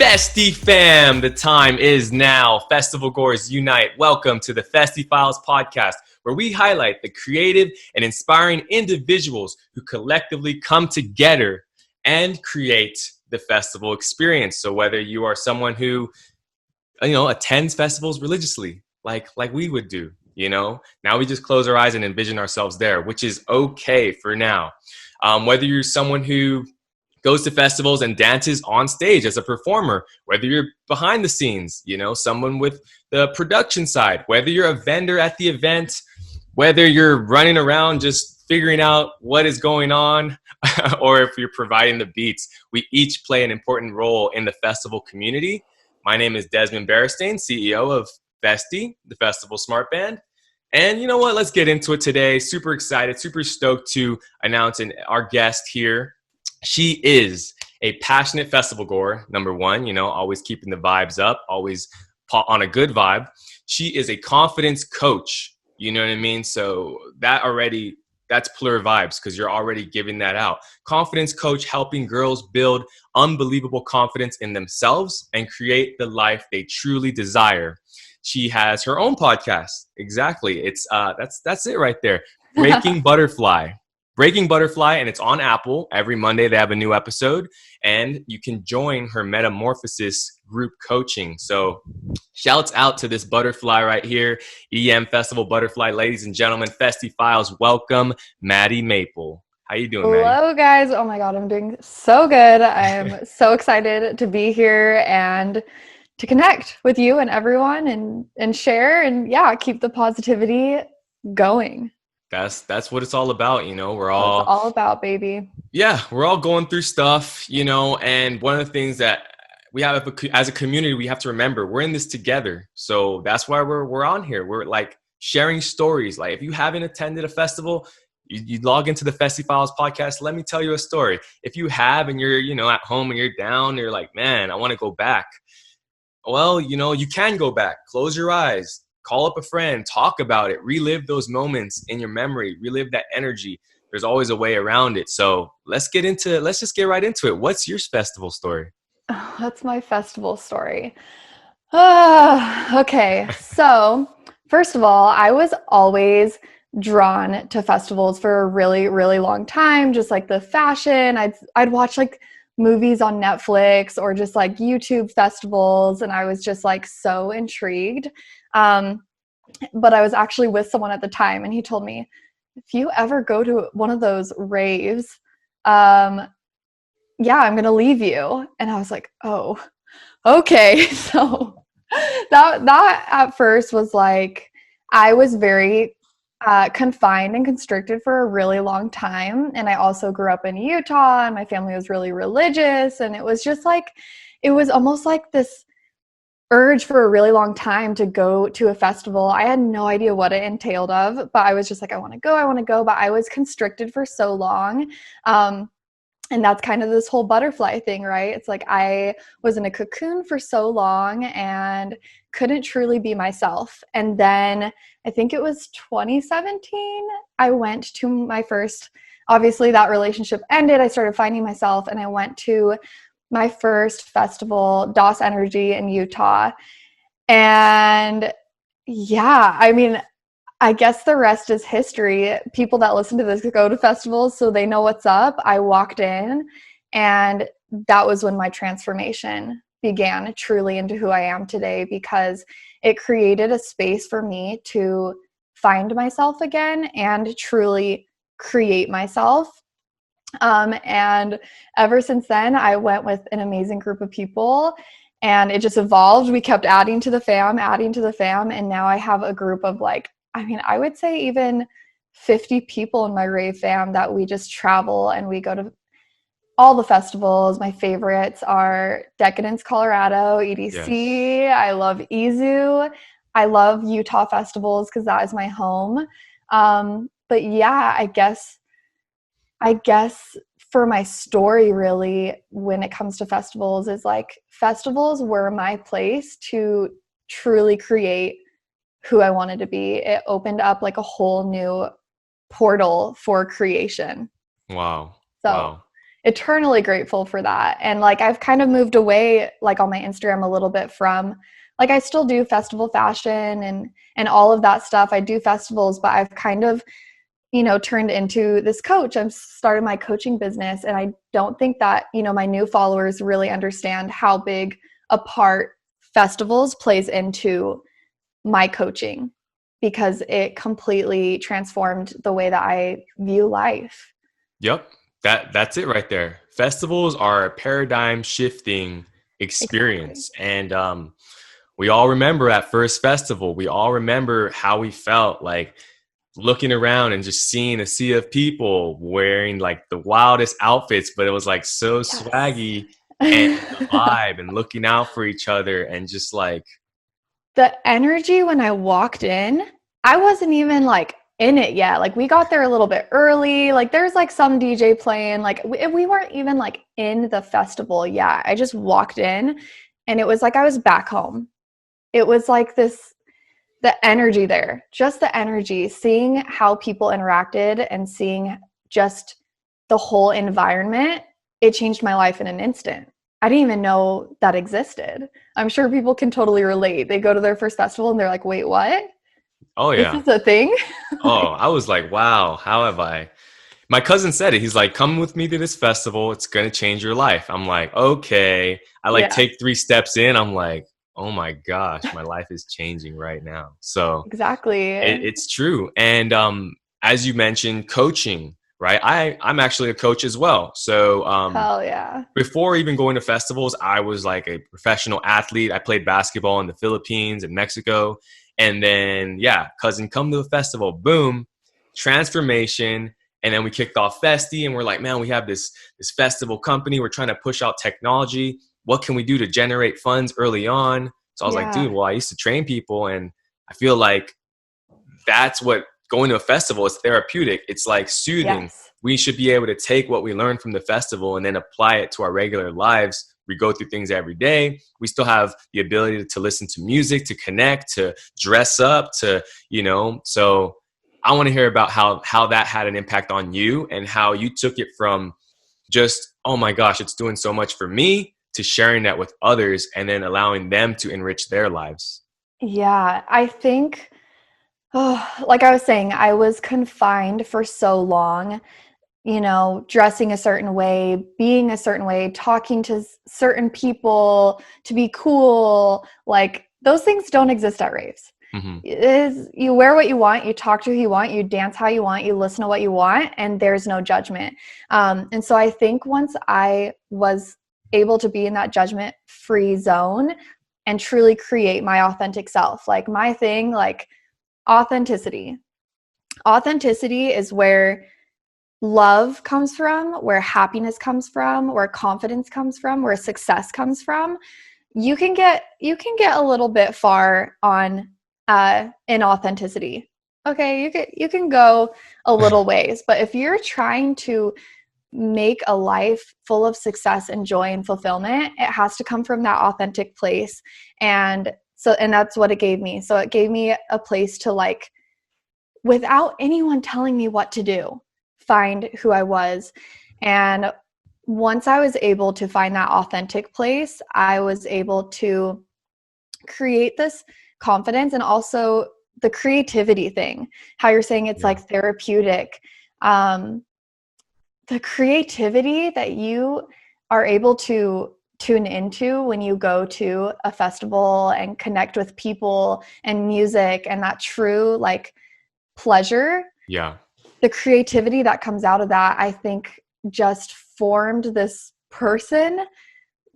Festiie fam, the time is now. Festival goers unite. Welcome to the Festiie Files podcast, where we highlight the creative and inspiring individuals who collectively come together and create the festival experience. So whether you are someone who, attends festivals religiously, like we would do, now we just close our eyes and envision ourselves there, which is okay for now. Whether you're someone who goes to festivals and dances on stage as a performer, whether you're behind the scenes, someone with the production side, whether you're a vendor at the event, whether you're running around just figuring out what is going on, or if you're providing the beats, we each play an important role in the festival community. My name is Desmond Berestein, CEO of Festiie, the Festival Smart Band. And you know what? Let's get into it today. Super excited, super stoked to announce our guest here. She is a passionate festival goer, number one, always keeping the vibes up, always on a good vibe. She is a confidence coach, you know what I mean? So that's plur vibes because you're already giving that out. Confidence coach, helping girls build unbelievable confidence in themselves and create the life they truly desire. She has her own podcast. Exactly. It's that's it right there. Breaking Butterfly, and it's on Apple. Every Monday they have a new episode, and you can join her Metamorphosis group coaching. So shouts out to this butterfly right here, EM Festival Butterfly. Ladies and gentlemen, Festiie Files, welcome Madi Maple. How you doing, Madi? Hello, guys. Oh my God, I'm doing so good. I'm so excited to be here and to connect with you and everyone and share and keep the positivity going. That's what it's all about, We're all It's all about, baby. Yeah, we're all going through stuff, and one of the things that we have as a community, we have to remember we're in this together. So that's why we're on here. We're like sharing stories. Like if you haven't attended a festival, you log into the Festiie Files podcast. Let me tell you a story. If you have and you're, at home and you're down, you're like, man, I want to go back. Well, you can go back. Close your eyes. Call up a friend, talk about it, relive those moments in your memory, relive that energy. There's always a way around it. So let's just get right into it. What's your festival story? Oh, that's my festival story. Okay. So first of all, I was always drawn to festivals for a really, really long time. Just like the fashion, I'd watch like movies on Netflix or just like YouTube festivals. And I was just like so intrigued. But I was actually with someone at the time and he told me, if you ever go to one of those raves, I'm going to leave you. And I was like, oh, okay. So that at first was like, I was very confined and constricted for a really long time. And I also grew up in Utah and my family was really religious. And it was just like, it was almost like this urge for a really long time to go to a festival. I had no idea what it entailed but I was just like, I want to go, but I was constricted for so long. And that's kind of this whole butterfly thing, right? It's like I was in a cocoon for so long and couldn't truly be myself. And then I think it was 2017, I went to my first, obviously that relationship ended. I started finding myself and I went to my first festival, DOS Energy in Utah. And I guess the rest is history. People that listen to this go to festivals, so they know what's up. I walked in and that was when my transformation began truly into who I am today, because it created a space for me to find myself again and truly create myself. And ever since then, I went with an amazing group of people and it just evolved. We kept adding to the fam. And now I have a group of I would say even 50 people in my rave fam that we just travel and we go to all the festivals. My favorites are Decadence, Colorado, EDC. Yes. I love EZU. I love Utah festivals because that is my home. But yeah, I guess for my story, really, when it comes to festivals, is like festivals were my place to truly create who I wanted to be. It opened up like a whole new portal for creation. Wow. So wow. eternally grateful for that. And like I've kind of moved away like on my Instagram a little bit from like I still do festival fashion and all of that stuff. I do festivals, but I've kind of, you know, turned into this coach. I've started my coaching business, and I don't think that, you know, my new followers really understand how big a part festivals plays into my coaching, because it completely transformed the way that I view life. Yep. That's it right there. Festivals are a paradigm shifting Exactly. experience. And we all remember at first festival, we all remember how we felt like looking around and just seeing a sea of people wearing like the wildest outfits, but it was like so Yes. swaggy, and the vibe and looking out for each other and just like, The energy when I walked in, I wasn't even like in it yet. Like we got there a little bit early. Like there's like some DJ playing. Like we weren't even like in the festival yet. I just walked in and it was like I was back home. It was like this, the energy there, just the energy, seeing how people interacted and seeing just the whole environment, it changed my life in an instant. I didn't even know that existed. I'm sure people can totally relate. They go to their first festival and they're like, wait, what? oh This yeah. is a thing? Oh, Like, I was like, wow, how have I? My cousin said it. He's like, come with me to this festival. It's going to change your life. I'm like, okay. I like yeah, take 3 steps in. I'm like, oh my gosh, my life is changing right now. So exactly. it's true. And as you mentioned, coaching, right? I'm actually a coach as well. So Hell yeah. before even going to festivals, I was like a professional athlete. I played basketball in the Philippines and Mexico. And then, yeah, cousin, come to the festival, boom, transformation. And then we kicked off Festiie, and we're like, man, we have this festival company. We're trying to push out technology. What can we do to generate funds early on? So I was like, Yeah. dude, well, I used to train people, and I feel like that's what going to a festival is therapeutic. It's like soothing. Yes. We should be able to take what we learned from the festival and then apply it to our regular lives. We go through things every day. We still have the ability to listen to music, to connect, to dress up, to, you know, so I want to hear about how that had an impact on you and how you took it from just, oh my gosh, it's doing so much for me, to sharing that with others and then allowing them to enrich their lives. Yeah. I think, oh, like I was saying, I was confined for so long, you know, dressing a certain way, being a certain way, talking to certain people to be cool. Like those things don't exist at raves. Hmm. It is, you wear what you want, you talk to who you want, you dance how you want, you listen to what you want, and there's no judgment. And so I think once I was able to be in that judgment free zone and truly create my authentic self, like my thing, like authenticity. Authenticity is where love comes from, where happiness comes from, where confidence comes from, where success comes from. You can get a little bit far on inauthenticity. Okay, you can go a little ways, but if you're trying to make a life full of success and joy and fulfillment, it has to come from that authentic place. And that's what it gave me. So it gave me a place to, like, without anyone telling me what to do, find who I was. And once I was able to find that authentic place, I was able to create this confidence, and also the creativity thing, how you're saying it's Yeah. like therapeutic. Um, the creativity that you are able to tune into when you go to a festival and connect with people and music and that true, like, pleasure, Yeah. the creativity that comes out of that, I think, just formed this person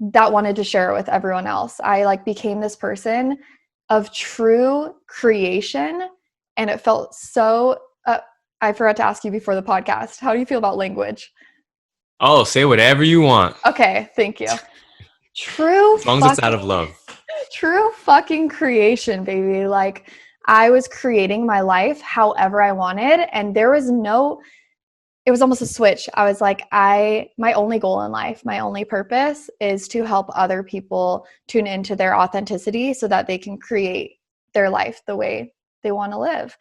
that wanted to share it with everyone else. I, like, became this person of true creation, and it felt so I forgot to ask you before the podcast, how do you feel about language? Oh, say whatever you want. Okay, thank you. True As long as it's out fucking of love. true fucking creation, baby. Like, I was creating my life however I wanted, and there was no, it was almost a switch. I was like, my only goal in life, my only purpose is to help other people tune into their authenticity so that they can create their life the way they want to live.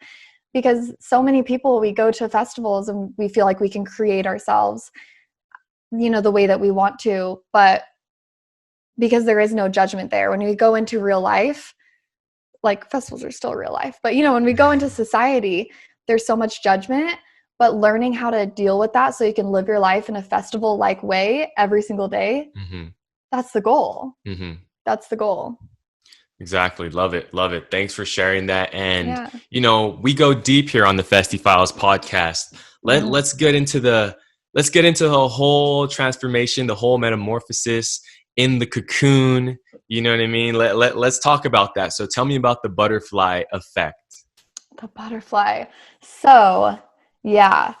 Because so many people, we go to festivals and we feel like we can create ourselves. the way that we want to, but because there is no judgment there. When we go into real life, like festivals are still real life, but when we go into society, there's so much judgment, but learning how to deal with that so you can live your life in a festival-like way every single day, that's the goal. That's the goal. Exactly. Love it. Love it. Thanks for sharing that. And, we go deep here on the Festiie Files podcast. Let's get into the whole transformation, the whole metamorphosis in the cocoon. You know what I mean? Let's talk about that. So tell me about the butterfly effect. The butterfly. So, yeah.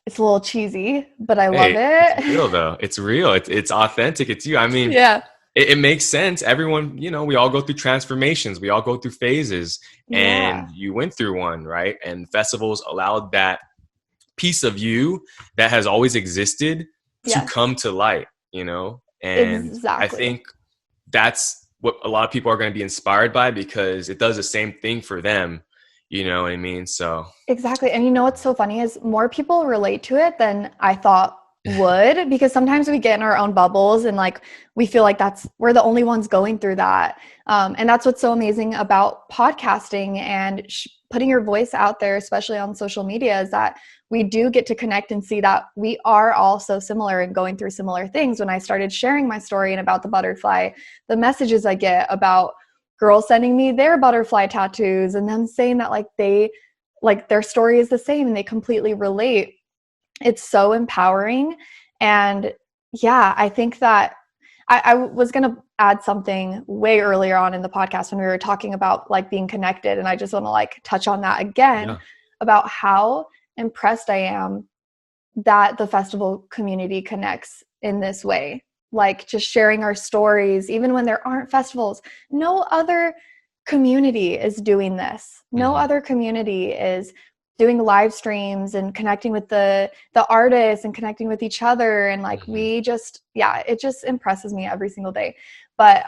It's a little cheesy, but I love it. It's real though. It's real. It's authentic. It's you. I mean, yeah. It makes sense. Everyone, we all go through transformations. We all go through phases, and you went through one, right? And festivals allowed that piece of you that has always existed to come to light, and exactly. I think that's what a lot of people are going to be inspired by, because it does the same thing for them. You know what I mean? So exactly. And what's so funny is more people relate to it than I thought would, because sometimes we get in our own bubbles and like we feel like we're the only ones going through that, and that's what's so amazing about podcasting and putting your voice out there, especially on social media, is that we do get to connect and see that we are all so similar and going through similar things. When I started sharing my story and about the butterfly, the messages I get about girls sending me their butterfly tattoos and them saying that their story is the same and they completely relate. It's so empowering. And I think that I was going to add something way earlier on in the podcast when we were talking about like being connected. And I just want to touch on that again about how impressed I am that the festival community connects in this way. Like just sharing our stories, even when there aren't festivals. No other community is doing this. No other community is doing live streams and connecting with the artists and connecting with each other. And we just, it just impresses me every single day. But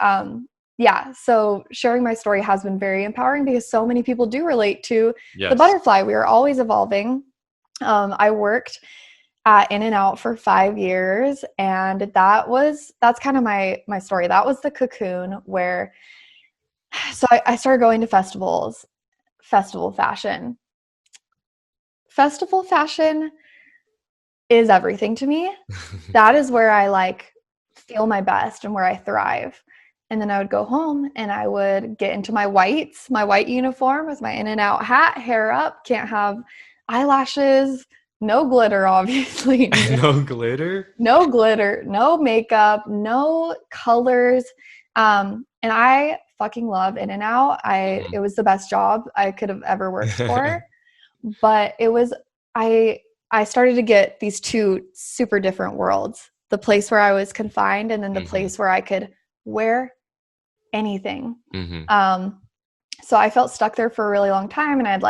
so sharing my story has been very empowering because so many people do relate to the butterfly. We are always evolving. I worked at In-N-Out for 5 years, and that's kind of my story. That was the cocoon where, so I started going to festivals, festival fashion. Festival fashion is everything to me. That is where I feel my best and where I thrive. And then I would go home and I would get into my white uniform with my In-N-Out hat, hair up, can't have eyelashes, no glitter, obviously. No glitter? No glitter, no makeup, no colors. And I fucking love In-N-Out. It was the best job I could have ever worked for. But it was, I started to get these two super different worlds, the place where I was confined and then the place where I could wear anything. So I felt stuck there for a really long time, and I'd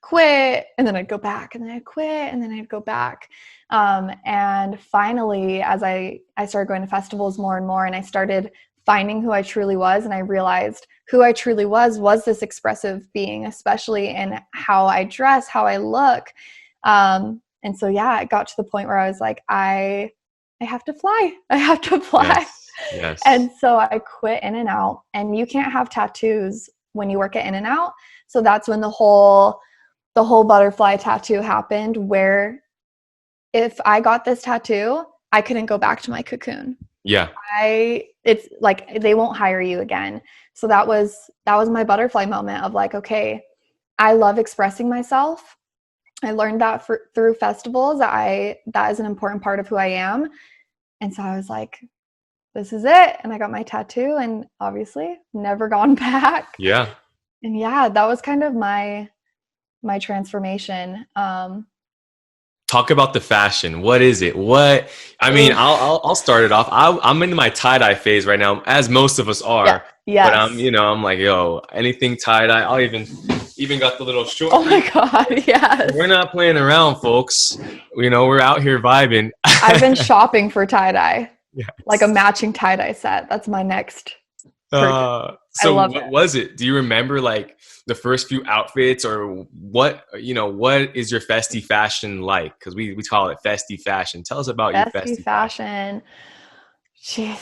quit, and then I'd go back, and then I'd quit, and then I'd go back. And finally, as I started going to festivals more and more, and I started finding who I truly was, and I realized who I truly was this expressive being, especially in how I dress, how I look. And so, it got to the point where I was like, I have to fly. I have to fly. Yes. And so I quit In-N-Out, and you can't have tattoos when you work at In-N-Out. So that's when the whole butterfly tattoo happened, where if I got this tattoo, I couldn't go back to my cocoon. Yeah. It's like they won't hire you again. So that was my butterfly moment of okay, I love expressing myself. I learned that through festivals. That is an important part of who I am. And so I was like, this is it. And I got my tattoo, and obviously never gone back. Yeah. And that was kind of my transformation. Talk about the fashion. What is it? I'll start it off. I'm in my tie-dye phase right now, as most of us are. Yeah. Yes. But I'm like, anything tie-dye. I'll even got the little short. Oh my God, yes. We're not playing around, folks. We're out here vibing. I've been shopping for tie-dye. Yes. Like a matching tie-dye set. That's my next purchase. I So love what it. was it? Do you remember like the first few outfits, or what, what is your Festi fashion like? Because we call it Festi fashion. Tell us about your Festiie Festi fashion. fashion. Jeez.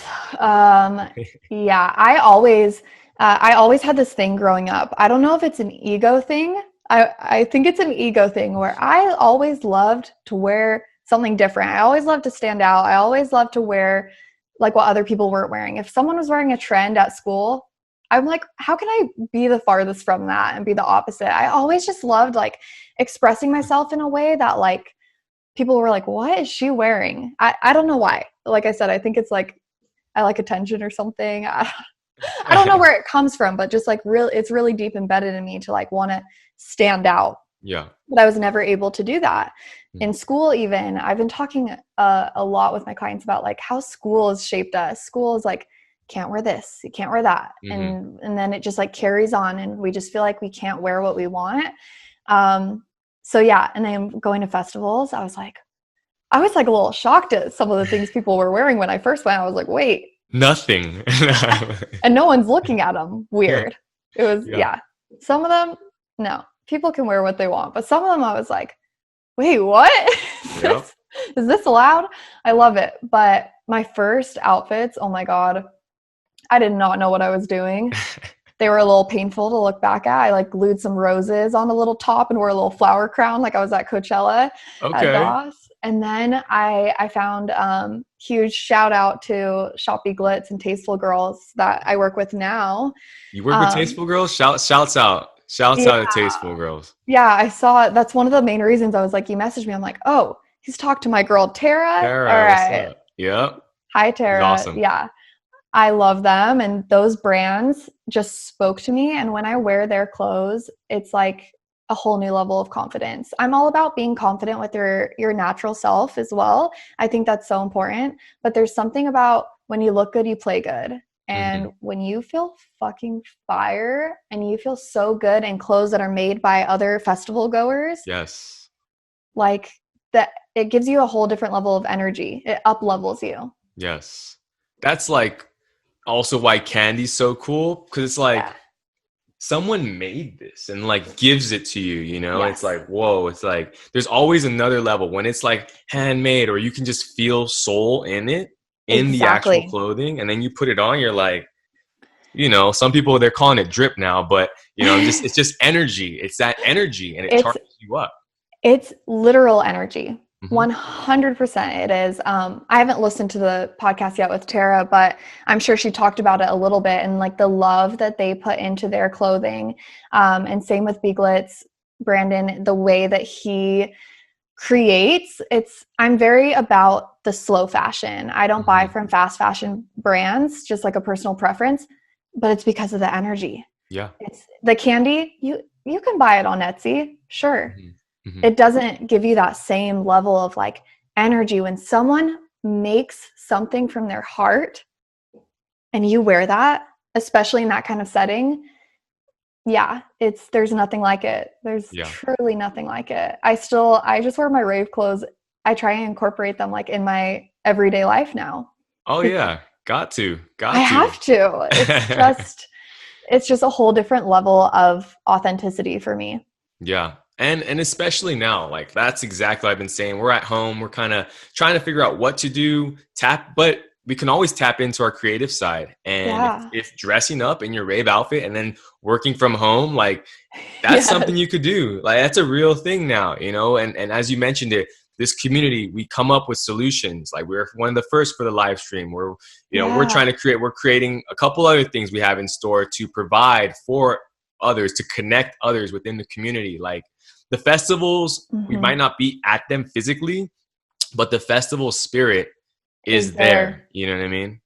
Yeah, I always had this thing growing up. I don't know if it's an ego thing. I think it's an ego thing where I always loved to wear something different. I always loved to stand out. I always loved to wear like what other people weren't wearing. If someone was wearing a trend at school, I'm like, how can I be the farthest from that and be the opposite? I always just loved like expressing myself in a way that like people were like, what is she wearing? I don't know why. Like I said, I think it's like I like attention or something. I don't know where it comes from, but just like it's really deep embedded in me to like want to stand out. Yeah. But I was never able to do that. Mhm. In school, even, I've been talking a lot with my clients about like how school has shaped us. School is like, can't wear this, you can't wear that. Mhm. And then it just like carries on and we just feel like we can't wear what we want. So yeah, and then going to festivals, I was like a little shocked at some of the things people were wearing when I first went. I was like, wait, Nothing. and no one's looking at them. Weird. It was, Yeah. yeah. Some of them, no, people can wear what they want, but some of them I was like, wait, what? Yep. Is this allowed? I love it. But my first outfits, oh my God, I did not know what I was doing. They were a little painful to look back at. I like glued some roses on a little top and wore a little flower crown like I was at Coachella at Okay. Doss. And then I found huge shout out to Shoppy Glitz and Tasteful Girls that I work with now. You work with Um, Tasteful Girls? Shouts out. Shouts yeah, out to Tasteful Girls. yeah, I saw it. That's one of the main reasons I was like, you messaged me. I'm like, oh, he's talked to my girl Tara. All Tara, what's right. up? Yep. Hi, She's Tara. awesome. Yeah. I love them. And those brands just spoke to me. And when I wear their clothes, it's like a whole new level of confidence. I'm all about being confident with your natural self as well. I think that's so important. But there's something about when you look good, you play good. And Hmm. when you feel fucking fire and you feel so good in clothes that are made by other festival goers, Yes. like that, it gives you a whole different level of energy. It up levels you. Yes. That's like also why candy's so cool, because it's Yeah. like someone made this and like gives it to you, it's Yes. like, whoa, it's like there's always another level when it's like handmade, or you can just feel soul in it, in the actual Exactly. clothing, and then you put it on, you're like, some people, they're calling it drip now, but it's just energy. It's that energy, and it It's charges you up. it's literal energy. Hmm. 100% it is. I haven't listened to the podcast yet with Tara, but I'm sure she talked about it a little bit and like the love that they put into their clothing. And same with Beaglets, Brandon, the way that he creates. I'm very about the slow fashion. I don't buy Hmm. from fast fashion brands, just like a personal preference, but it's because of the energy. Yeah. It's the candy, you can buy it on Etsy, sure. Hmm. Hmm. It doesn't give you that same level of like energy when someone makes something from their heart and you wear that, especially in that kind of setting. Yeah, there's nothing like it. There's Yeah. truly nothing like it. I just wear my rave clothes. I try and incorporate them like in my everyday life now. Oh 'Cause yeah, got to I got to have to. It's just a whole different level of authenticity for me. Yeah. And especially now, like that's exactly what I've been saying. We're at home, we're kind of trying to figure out what to do, but we can always tap into our creative side. And Yeah. if dressing up in your rave outfit and then working from home, like that's Yes. something you could do. Like that's a real thing now, and as you mentioned it, this community, we come up with solutions. Like we're one of the first for the live stream. Yeah. We're creating a couple other things we have in store to provide for others, to connect others within the community. Like the festivals, we Mhm. might not be at them physically, but the festival spirit Is is there. there. You know what I mean?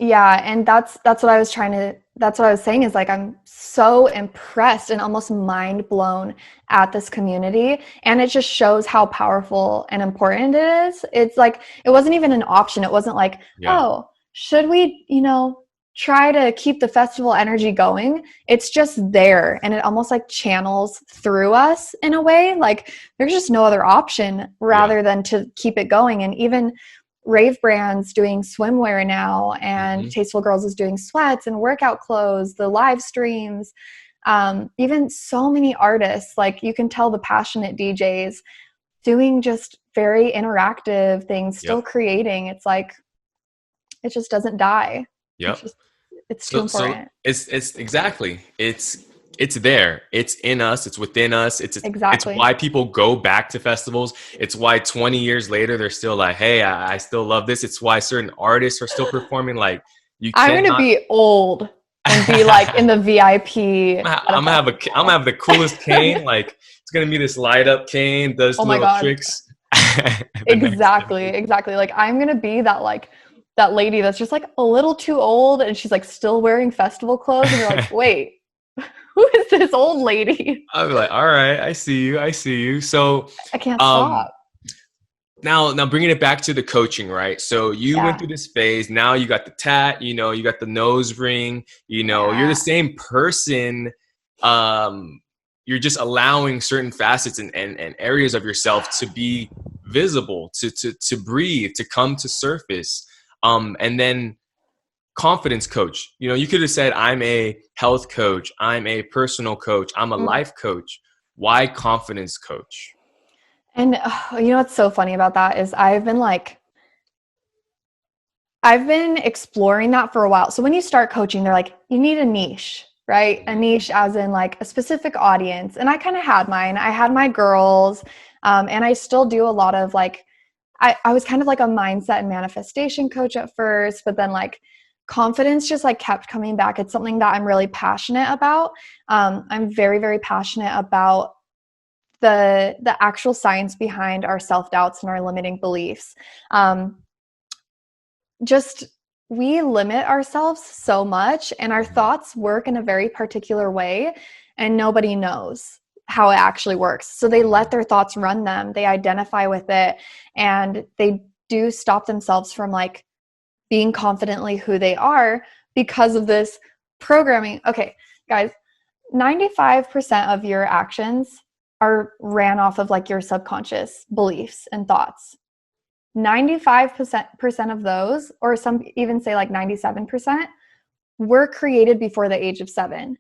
Yeah, and that's what I was saying is like I'm so impressed and almost mind blown at this community, and it just shows how powerful and important it is. It's like it wasn't even an option. It wasn't like, Yeah. "Oh, should we, try to keep the festival energy going?" It's just there and it almost like channels through us in a way. Like there's just no other option Yeah. rather than to keep it going. And even rave brands doing swimwear now, and Mm-hmm. Tasteful Girls is doing sweats and workout clothes, the live streams, even so many artists, like you can tell the passionate DJs doing just very interactive things, still Yep. creating. It's like, it just doesn't die. Yep. It's too So important. it's exactly, it's there, it's in us, it's within us. It's Exactly. why people go back to festivals. It's why 20 years later they're still like, hey, I still love this. It's why certain artists are still performing. Like, you I'm going to cannot. be old and be like in the VIP at a I'm gonna festival. have the coolest cane. Like, it's gonna be this light up cane, does Oh my little God. tricks. The next Exactly. day. Exactly. Like, I'm going to be that, like, that lady that's just like a little too old and she's like still wearing festival clothes. And you're like, wait, who is this old lady? I'll be like, all right, I see you, I see you. So, I can't um, stop. now bringing it back to the coaching, right? So you went Yeah. through this phase. Now you got the tat, you got the nose ring, you're the Yeah. same person. You're just allowing certain facets and areas of yourself to be visible, to breathe, to come to surface. And then confidence coach. You could have said, I'm a health coach, I'm a personal coach, I'm a Mm. life coach. Why confidence coach? And you know what's so funny about that is I've been exploring that for a while. So when you start coaching, they're like, you need a niche, right? A niche as in like a specific audience. And I kind of had mine. I had my girls, and I still do a lot of like, I was kind of like a mindset and manifestation coach at first, but then like confidence just like kept coming back. It's something that I'm really passionate about. I'm very, very passionate about the actual science behind our self-doubts and our limiting beliefs. Just we limit ourselves so much, and our thoughts work in a very particular way, and nobody knows how it actually works. So they let their thoughts run them, they identify with it, and they do stop themselves from like being confidently who they are because of this programming. Okay, guys, 95% of your actions are ran off of like your subconscious beliefs and thoughts. 95% of those, or some even say like 97%, were created before the age of 7.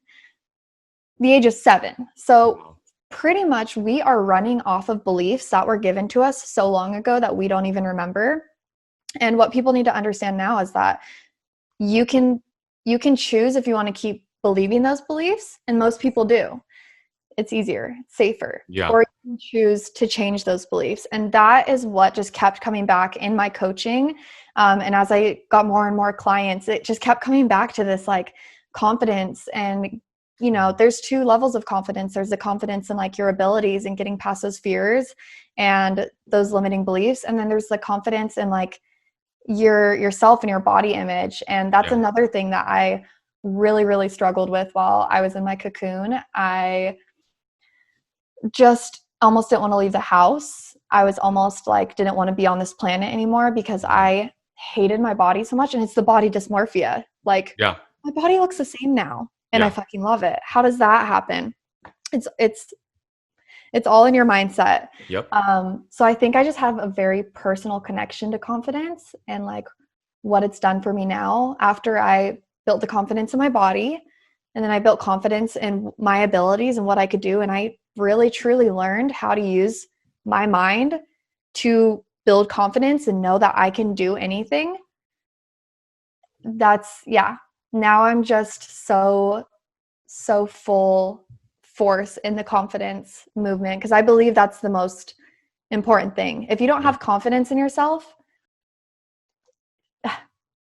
The age of 7. So pretty much we are running off of beliefs that were given to us so long ago that we don't even remember. And what people need to understand now is that you can choose if you want to keep believing those beliefs, and most people do. It's easier, it's safer. Yeah. Or you can choose to change those beliefs. And that is what just kept coming back in my coaching. And as I got more and more clients, it just kept coming back to this like confidence. And, there's 2 levels of confidence. There's the confidence in like your abilities and getting past those fears and those limiting beliefs. And then there's the confidence in like yourself and your body image. And that's another thing that I really, really struggled with while I was in my cocoon. I just almost didn't want to leave the house. I was almost like didn't want to be on this planet anymore because I hated my body so much. And it's the body dysmorphia. Like, my body looks the same now and I fucking love it. How does that happen? It's all in your mindset. Yep. So I think I just have a very personal connection to confidence and like what it's done for me now after I built the confidence in my body. And then I built confidence in my abilities and what I could do. And I really, truly learned how to use my mind to build confidence and know that I can do anything. Now I'm just so full force in the confidence movement because I believe that's the most important thing. If you don't have confidence in yourself,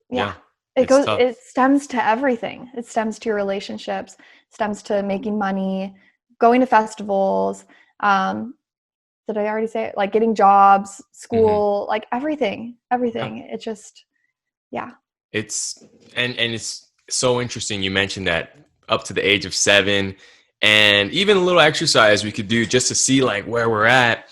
it stems to everything. It stems to your relationships, stems to making money, going to festivals. Did I already say it? Like getting jobs, school, like everything. It just, It's and it's so interesting. You mentioned that up to the age of 7, and even a little exercise we could do just to see like where we're at.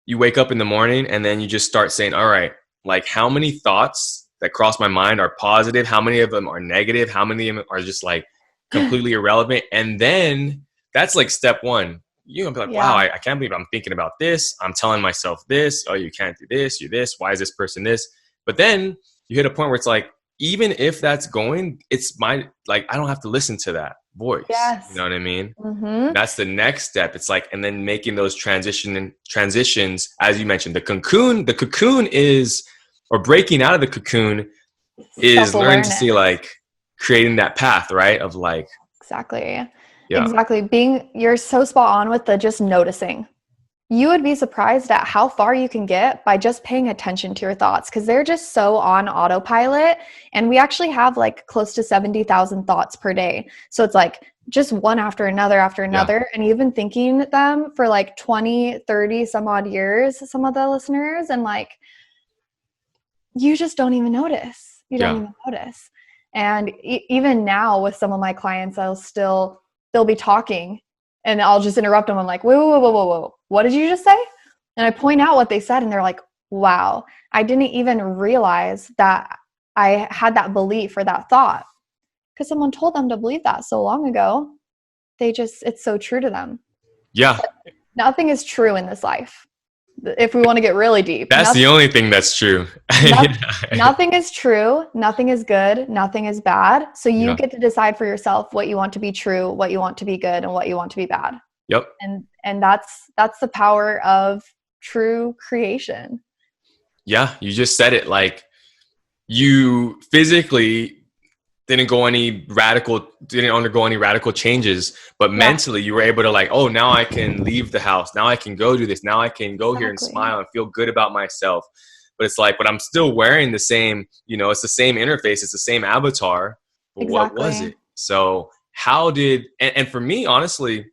You wake up in the morning and then you just start saying, all right, like how many thoughts that cross my mind are positive? How many of them are negative? How many of them are just like completely irrelevant? And then that's like step 1. You're gonna be like, wow, I can't believe I'm thinking about this. I'm telling myself this. Oh, you can't do this. You're this. Why is this person this? But then you hit a point where it's like, even if that's going, it's my, like, I don't have to listen to that voice. You Yes. know what I mean? Mm-hmm. That's the next step. It's like, and then making those transitions, as you mentioned, the cocoon is, or breaking out of the cocoon is learning to see, Self-awareness. like, creating that path, right? Of like, Exactly. yeah, Exactly. You're so spot on with the just noticing. You would be surprised at how far you can get by just paying attention to your thoughts, because they're just so on autopilot. And we actually have like close to 70,000 thoughts per day. So it's like just one after yeah, another. And you've been thinking them for like 20, 30 some odd years, some of the listeners. And like, you just don't even notice. You don't yeah, even notice. And even now with some of my clients, they'll be talking and I'll just interrupt them. I'm like, whoa. What did you just say? And I point out what they said and they're like, wow, I didn't even realize that I had that belief or that thought, because someone told them to believe that so long ago. It's so true to them. yeah. Nothing is true in this life. If we want to get really deep, That's the only thing that's true. nothing is true, nothing is good, nothing is bad. So you Yeah. get to decide for yourself what you want to be true, what you want to be good, and what you want to be bad. Yep. And that's the power of true creation. Yeah. You just said it. Like, you physically didn't undergo any radical changes, but Yeah, mentally you were able to, like, oh, now I can leave the house. Now I can go do this. Now I can go here and exactly. smile and feel good about myself. But it's like, but I'm still wearing the same, it's the same interface. It's the same avatar. But what was Exactly. it? So how did, and for me, honestly,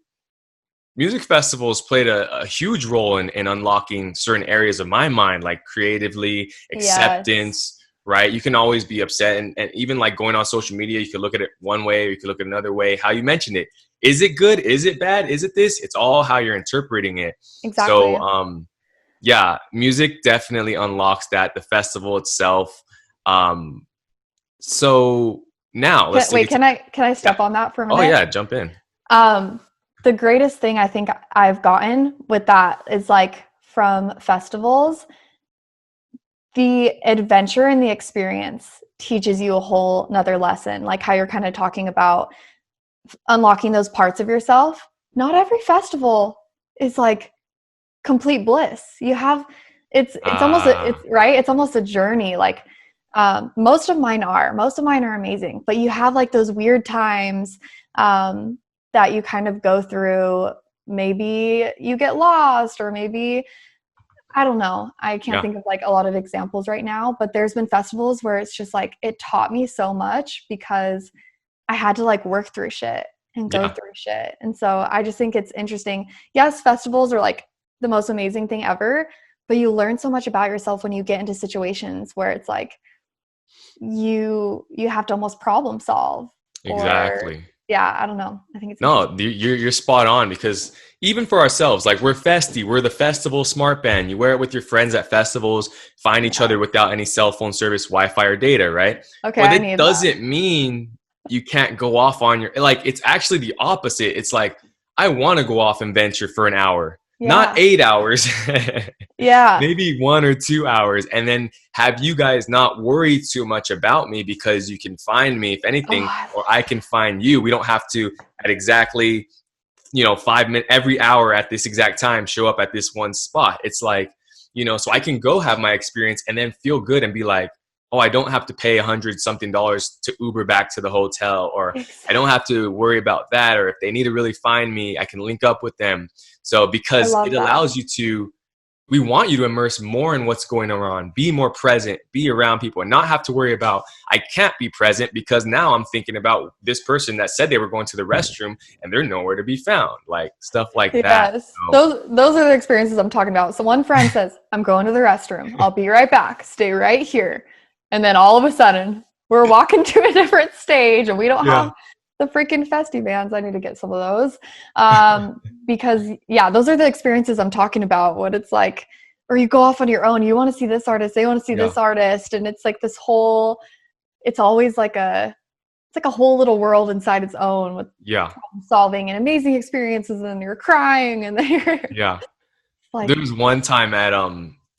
music festivals played a huge role in unlocking certain areas of my mind, like creatively, Yes. acceptance, right? You can always be upset. And even like going on social media, you could look at it one way, or you could look at another way. How you mentioned it. Is it good? Is it bad? Is it this? It's all how you're interpreting it. So, Exactly. yeah, music definitely unlocks that, the festival itself. Um, so now let's take Wait, it to, can I yeah. step on that for a Oh minute? yeah, jump in. Um, the greatest thing I think I've gotten with that is like from festivals, the adventure and the experience teaches you a whole nother lesson, like how you're kind of talking about unlocking those parts of yourself. Not every festival is like complete bliss. You have it's almost it's Ah, right. It's almost a journey. Like most of mine are amazing, but you have like those weird times that you kind of go through. Maybe you get lost, or maybe I don't know. I can't yeah, think of like a lot of examples right now, but there's been festivals where it's just like it taught me so much because I had to like work through shit and go yeah. through shit. And so I just think it's interesting. Yes, festivals are like the most amazing thing ever, but you learn so much about yourself when you get into situations where it's like you have to almost problem solve, or Exactly. yeah, I don't know. I think it's interesting. No, you're spot on, because even for ourselves, like, we're Festiie, we're the festival smart band. You wear it with your friends at festivals, find each Yeah. other without any cell phone service, Wi-Fi, or data, right? Okay, But I it need that. doesn't mean you can't go off on your, like, it's actually the opposite. It's like, I want to go off and venture for an hour, not Yeah. 8 hours. Yeah. Maybe 1 or 2 hours, and then have you guys not worry too much about me, because you can find me, if Oh, anything, I or I can find you. We don't have to at exactly 5 minutes every hour at this exact time show up at this one spot. It's like, so I can go have my experience and then feel good and be like, oh, I don't have to pay $100 something to Uber back to the hotel, or I don't exactly. have to worry about that. Or if they need to really find me, I can link up with them. So, I because it love that. allows you to, we want you to immerse more in what's going on, be more present, be around people, and not have to worry about, I can't be present because now I'm thinking about this person that said they were going to the restroom and they're nowhere to be found, like stuff like that. Yes. So, Those are the experiences I'm talking about. So one friend says, I'm going to the restroom. I'll be right back. Stay right here. And then all of a sudden, we're walking to a different stage and we don't yeah, have the freaking Festiie bands. I need to get some of those. Because yeah, those are the experiences I'm talking about. What it's like, or you go off on your own. You want to see this artist. They want to see yeah, this artist. And it's like this whole, it's always like it's like a whole little world inside its own with yeah, solving and amazing experiences, and you're crying and then you're yeah. There like, was one time at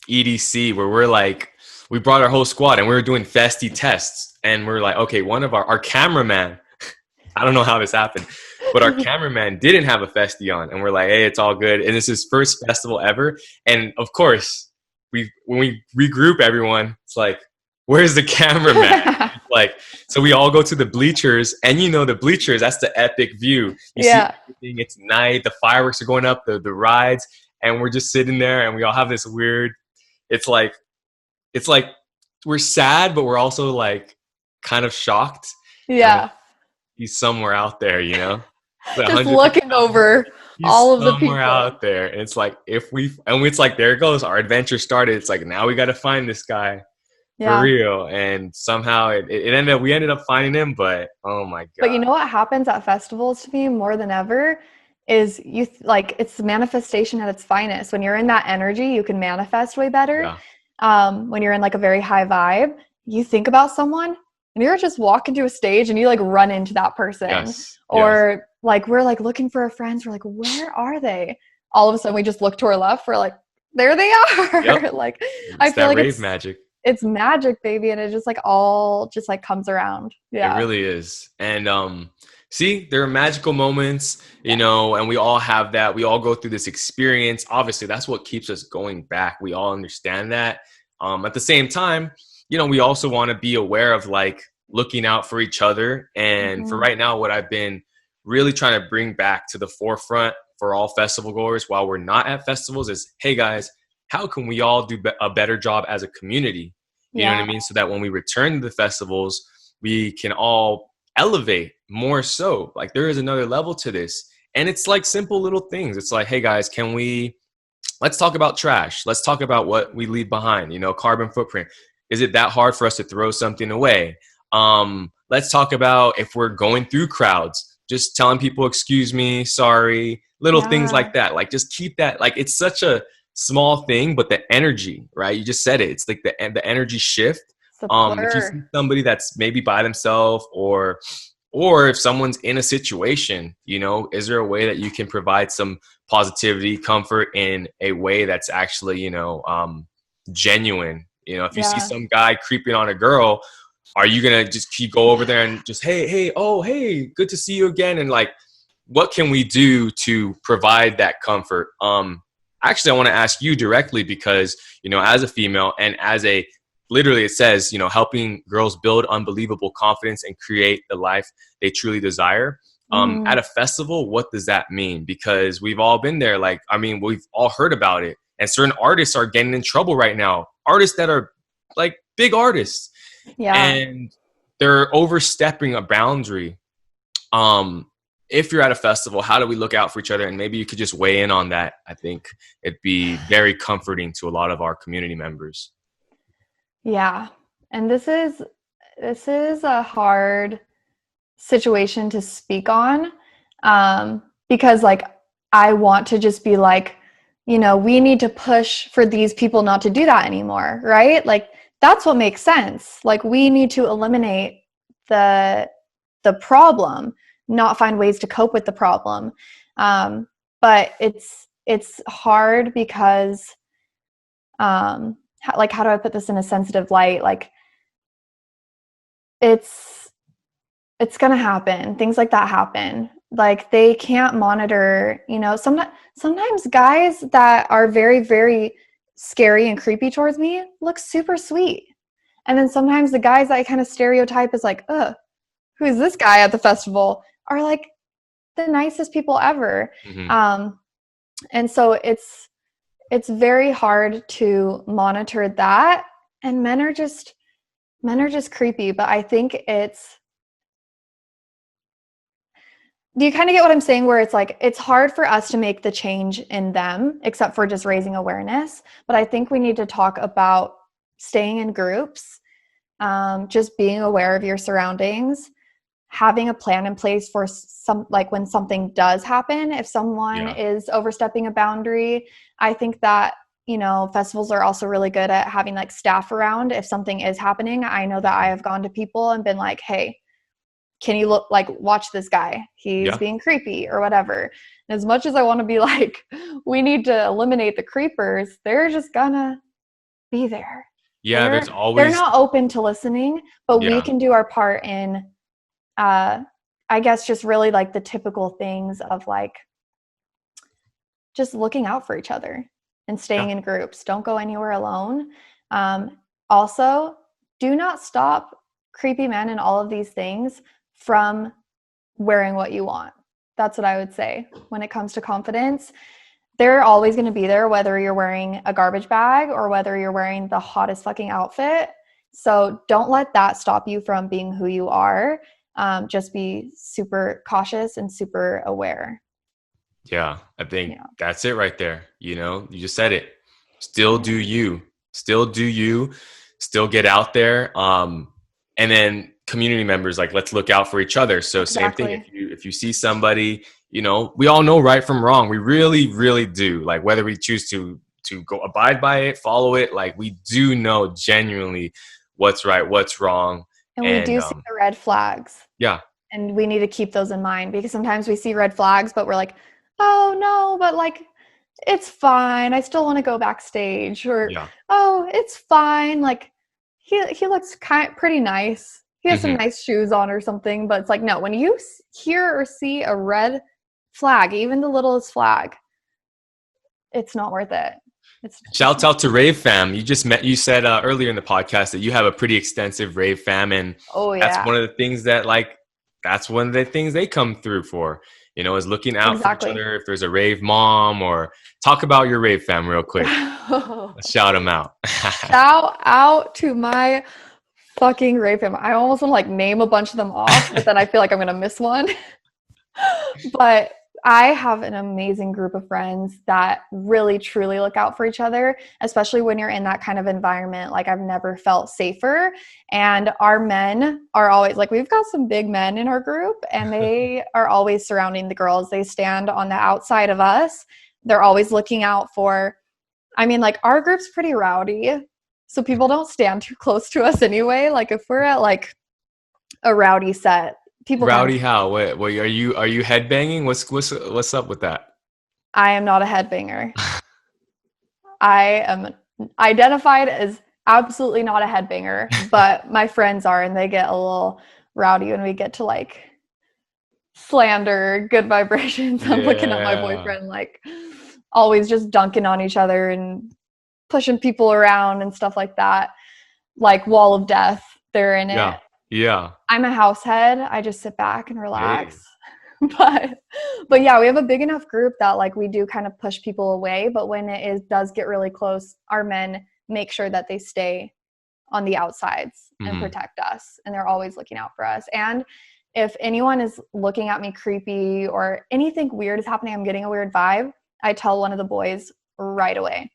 EDC where we brought our whole squad and we were doing Festiie tests, and we're like, okay, one of our cameraman, I don't know how this happened, but our cameraman didn't have a Festiie on, and we're like, hey, it's all good. And this is his first festival ever. And of course, when we regroup everyone, it's like, where's the cameraman? Like, so we all go to the bleachers, and the bleachers, that's the epic view. You see everything, it's night, the fireworks are going up, the rides, and we're just sitting there, and we all have this weird, it's like we're sad, but we're also like kind of shocked. Yeah. He's somewhere out there, Just looking over all of the people out there. And it's like, it's like, there it goes. Our adventure started. It's like, now we got to find this guy for real. And somehow we ended up finding him, but oh my God. But you know what happens at festivals to me more than ever is it's manifestation at its finest. When you're in that energy, you can manifest way better. When you're in like a very high vibe, you think about someone and you're just walking to a stage and you like run into that person. Or like, we're like looking for our friends. We're like, where are they? All of a sudden we just look to our left. We're like, there they are. Like, I feel like it's magic. It's magic, baby. And it just like all just like comes around. Yeah, it really is. And, see, there are magical moments, and we all have that. We all go through this experience. Obviously, that's what keeps us going back. We all understand that. At the same time, we also want to be aware of like looking out for each other. And for right now, what I've been really trying to bring back to the forefront for all festival goers while we're not at festivals is, hey guys, how can we all do a better job as a community? You know what I mean? So that when we return to the festivals, we can all elevate more so. Like, there is another level to this. And it's like simple little things. It's like, hey guys, let's talk about trash. Let's talk about what we leave behind, carbon footprint. Is it that hard for us to throw something away? Let's talk about if we're going through crowds, just telling people, excuse me, sorry, little things like that. Like, just keep that, like, it's such a small thing, but the energy, right? You just said it. It's like the energy shift. If you see somebody that's maybe by themselves or if someone's in a situation, is there a way that you can provide some positivity, comfort in a way that's actually, genuine? If you see some guy creeping on a girl, are you going to just go over there and just, hey, good to see you again? And like, what can we do to provide that comfort? Actually, I want to ask you directly because, as a female and literally it says, helping girls build unbelievable confidence and create the life they truly desire. At a festival, what does that mean? Because we've all been there. Like, we've all heard about it. And certain artists are getting in trouble right now. Artists that are like big artists. Yeah. And they're overstepping a boundary. If you're at a festival, how do we look out for each other? And maybe you could just weigh in on that. I think it'd be very comforting to a lot of our community members. Yeah. And this is a hard situation to speak on. Because like, I want to just be like, we need to push for these people not to do that anymore. Right? Like, that's what makes sense. Like, we need to eliminate the problem, not find ways to cope with the problem. But it's hard because, how do I put this in a sensitive light? Like, it's going to happen. Things like that happen. Like, they can't monitor, sometimes guys that are very, very scary and creepy towards me look super sweet. And then sometimes the guys that I kind of stereotype as like, who is this guy at the festival, are like the nicest people ever. And so it's very hard to monitor that. And men are just creepy. But I think do you kind of get what I'm saying? Where it's like, it's hard for us to make the change in them, except for just raising awareness. But I think we need to talk about staying in groups, just being aware of your surroundings, having a plan in place for when something does happen. If someone is overstepping a boundary, I think that, festivals are also really good at having like staff around. If something is happening, I know that I have gone to people and been like, hey, can you watch this guy? He's being creepy or whatever. And as much as I want to be like, we need to eliminate the creepers, they're just gonna be there. Yeah, there's they're always, not open to listening, but we yeah, can do our part in, I guess, just really like the typical things of like just looking out for each other and staying yeah, in groups. Don't go anywhere alone. Also, do not stop creepy men and all of these things from wearing what you want. That's what I would say when it comes to confidence. They're always going to be there, whether you're wearing a garbage bag or whether you're wearing the hottest fucking outfit. So don't let that stop you from being who you are. Just be super cautious and super aware. yeah. I think Yeah. that's it right there. You know, you just said it. Still Yeah. do you. Still do you. Still get out there. And then community members, like, let's look out for each other. So same thing. Exactly. If you see somebody, you know, we all know right from wrong. We really, really do. Like, whether we choose to go abide by it, follow it, like, we do know genuinely what's right, what's wrong. And we And do see the red flags, yeah, and we need to keep those in mind because sometimes we see red flags, but we're like, oh no, but like, it's fine. I still want to go backstage, or yeah. oh, it's fine. Like he looks pretty nice. He has some Hmm. nice shoes on or something, but it's like, no, when you hear or see a red flag, even the littlest flag, it's not worth it. It's Shouts not. out to Rave Fam. You said earlier in the podcast that you have a pretty extensive Rave Fam, and Oh that's yeah, one of the things that, like, that's one of the things they come through for. You know, is looking out for each exactly. other. If there's a rave mom, or talk about your Rave Fam real quick. Let's shout them out. Shout out to my fucking rape him. I almost want to like name a bunch of them off, but then I feel like I'm gonna miss one. But I have an amazing group of friends that really truly look out for each other, especially when you're in that kind of environment. Like, I've never felt safer. And our men are always like, we've got some big men in our group, and they are always surrounding the girls. They stand on the outside of us. They're always looking out for, I mean, like, our group's pretty rowdy, so people don't stand too close to us anyway. Like, if we're at like a rowdy set, people kind of, Rowdy how? What are you headbanging? What's up with that? I am not a headbanger. I am identified as absolutely not a headbanger, but my friends are, and they get a little rowdy when we get to like slander, good vibrations. I'm looking at my Yeah. boyfriend like always just dunking on each other and pushing people around and stuff like that. Like wall of death, they're in it. Yeah. Yeah. I'm a house head. I just sit back and Hey. relax. but but yeah, we have a big enough group that like we do kind of push people away, but when does get really close, our men make sure that they stay on the outsides and Hmm. protect us, and they're always looking out for us. And if anyone is looking at me creepy or anything weird is happening, I'm getting a weird vibe, I tell one of the boys right away.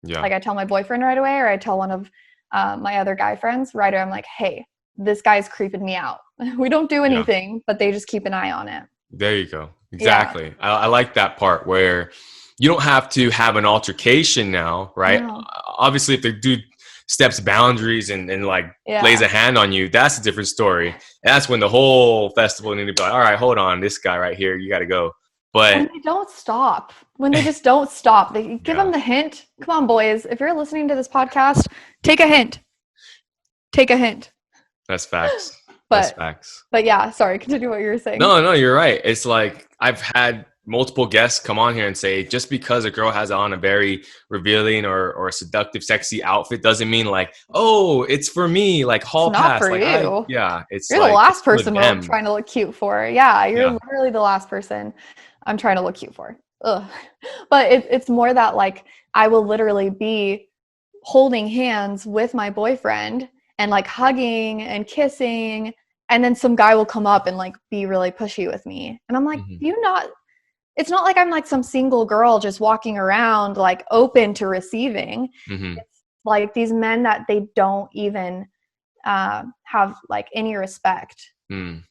Yeah. Like, I tell my boyfriend right away, or I tell one of my other guy friends right away. I'm like, hey, this guy's creeping me out. We don't do Yeah. anything, but they just keep an eye on it. There you go. Yeah. Exactly. I like that part where you don't have to have an altercation now, right? No. Obviously, if the dude steps boundaries and like lays Yeah. a hand on you, that's a different story. And that's when the whole festival need to be like, all right, hold on, this guy right here, you got to go. When But they don't stop, when they just don't stop, they give yeah, them the hint. Come on, boys. If you're listening to this podcast, take a hint. Take a hint. that's facts. That's But facts. but yeah, sorry, continue what you were saying. No, you're right. It's like I've had multiple guests come on here and say just because a girl has on a very revealing or a seductive, sexy outfit doesn't mean like, oh, it's for me, like It's hall not pass. for Like you. yeah, it's You're the like it's last for person we're them. trying to look cute for. Yeah, you're Yeah. literally the last person I'm trying to look cute for. Ugh. But it's more that like I will literally be holding hands with my boyfriend and like hugging and kissing, and then some guy will come up and like be really pushy with me. And I'm like, Hmm. you not it's not like I'm like some single girl just walking around like open to receiving. Hmm. It's like these men that they don't even have like any respect. Mm.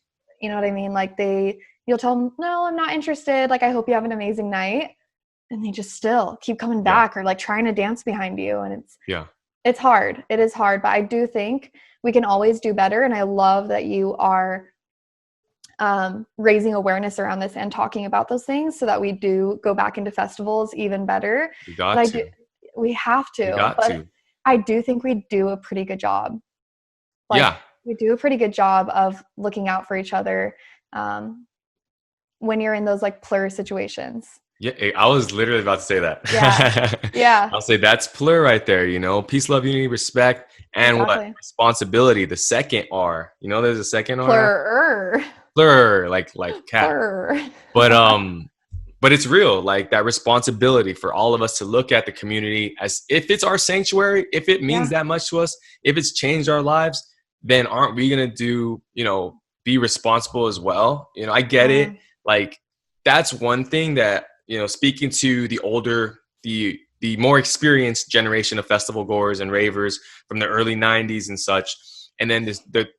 You know what I mean? Like you'll tell them, no, I'm not interested. Like, I hope you have an amazing night. And they just still keep coming Yeah. back or like trying to dance behind you. And Yeah. it's hard. It is hard, but I do think we can always do better. And I love that you are raising awareness around this and talking about those things so that we do go back into festivals even better. We But got I do, to. we have We to. got But to. I do think we do a pretty good job. Like, Yeah. we do a pretty good job of looking out for each other when you're in those like plur situations. Yeah, I was literally about to say that. Yeah. Yeah. I'll say that's plur right there, you know, peace, love, unity, respect, and what? Exactly. Responsibility, the second R. You know, there's a second R. Plur. Plur, like cat. Plur. But it's real, like that responsibility for all of us to look at the community as if it's our sanctuary, if it means that much to us, if it's changed our lives, then aren't we gonna do, you know, be responsible as well? You know, I get it. Like that's one thing that, you know, speaking to the older, the more experienced generation of festival goers and ravers from the early 90s and such, and then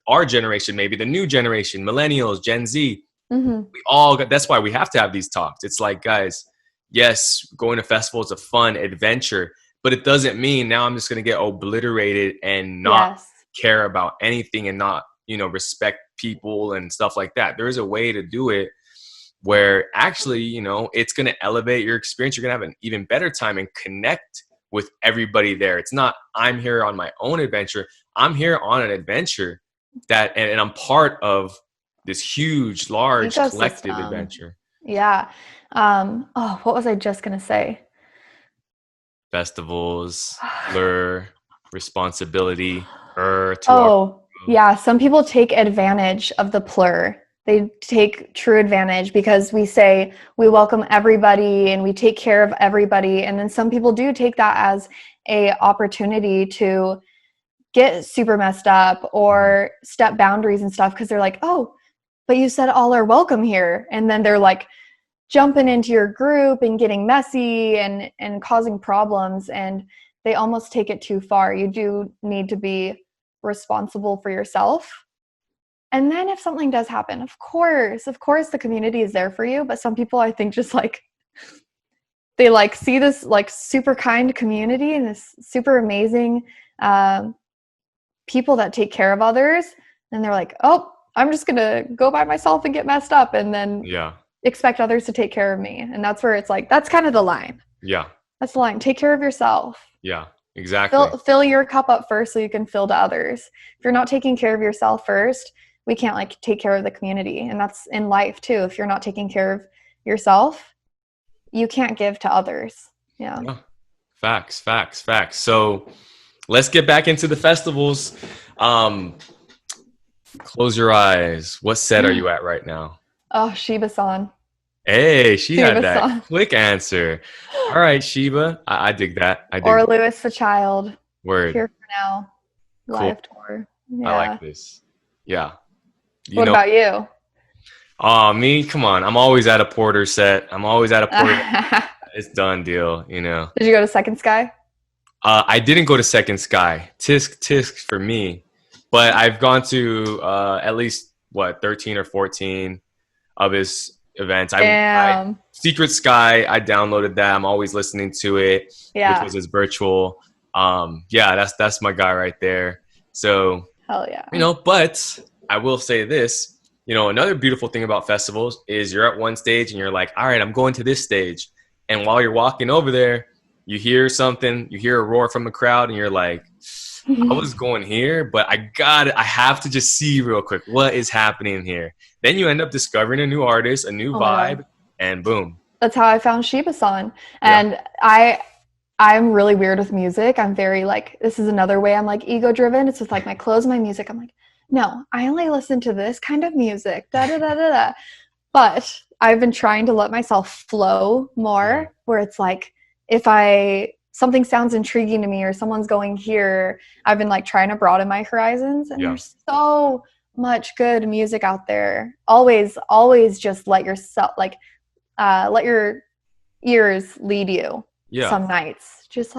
our generation, maybe the new generation, millennials, Gen Z, we all got, that's why we have to have these talks. It's like, guys, yes, going to festivals is a fun adventure, but it doesn't mean now I'm just going to get obliterated and not care about anything and not, you know, respect people and stuff like that. There is a way to do it where actually, you know, it's going to elevate your experience. You're going to have an even better time and connect with everybody there. It's not, I'm here on my own adventure. I'm here on an adventure that, and I'm part of this huge, large collective adventure. Yeah. What was I just going to say? Festivals, blur, responsibility. Yeah. Some people take advantage of the plur. They take true advantage because we say we welcome everybody and we take care of everybody. And then some people do take that as a opportunity to get super messed up or step boundaries and stuff because they're like, oh, but you said all are welcome here. And then they're like jumping into your group and getting messy and causing problems. And they almost take it too far. You do need to be responsible for yourself. And then if something does happen, of course, the community is there for you. But some people, I think, just like, they like see this like super kind community and this super amazing people that take care of others. And they're like, oh, I'm just going to go by myself and get messed up and then expect others to take care of me. And that's where it's like, that's kind of the line. Yeah. That's the line. Take care of yourself. Yeah, exactly. Fill your cup up first so you can fill to others. If you're not taking care of yourself first, we can't like take care of the community. And that's in life too. If you're not taking care of yourself, you can't give to others. Yeah. Facts. So let's get back into the festivals. Close your eyes. What set are you at right now? Oh, Shiba-san. Hey, she had that quick answer. All right, Shiba. I dig that. Or Lewis the Child. Word. Here for now. Live tour. Yeah. I like this. Yeah. What about you? Oh, me? Come on. I'm always at a Porter set. It's done deal, you know. Did you go to Second Sky? I didn't go to Second Sky. Tisk for me. But I've gone to at least, 13 or 14 of his events. Secret Sky, I downloaded that. I'm always listening to it, which was his virtual. That's my guy right there. So, hell yeah. You know, but I will say this, you know, another beautiful thing about festivals is you're at one stage and you're like, all right, I'm going to this stage. And while you're walking over there, you hear something, you hear a roar from the crowd and you're like, I was going here, but I have to just see real quick what is happening here. Then you end up discovering a new artist, a new vibe, and boom. That's how I found Shiba-san. And I'm really weird with music. I'm very like, this is another way I'm like ego driven. It's with like my clothes, my music. I'm like, no, I only listen to this kind of music. But I've been trying to let myself flow more, where it's like, if something sounds intriguing to me or someone's going here, I've been like trying to broaden my horizons. And there's so much good music out there. Always just let yourself, let your ears lead you some nights. Just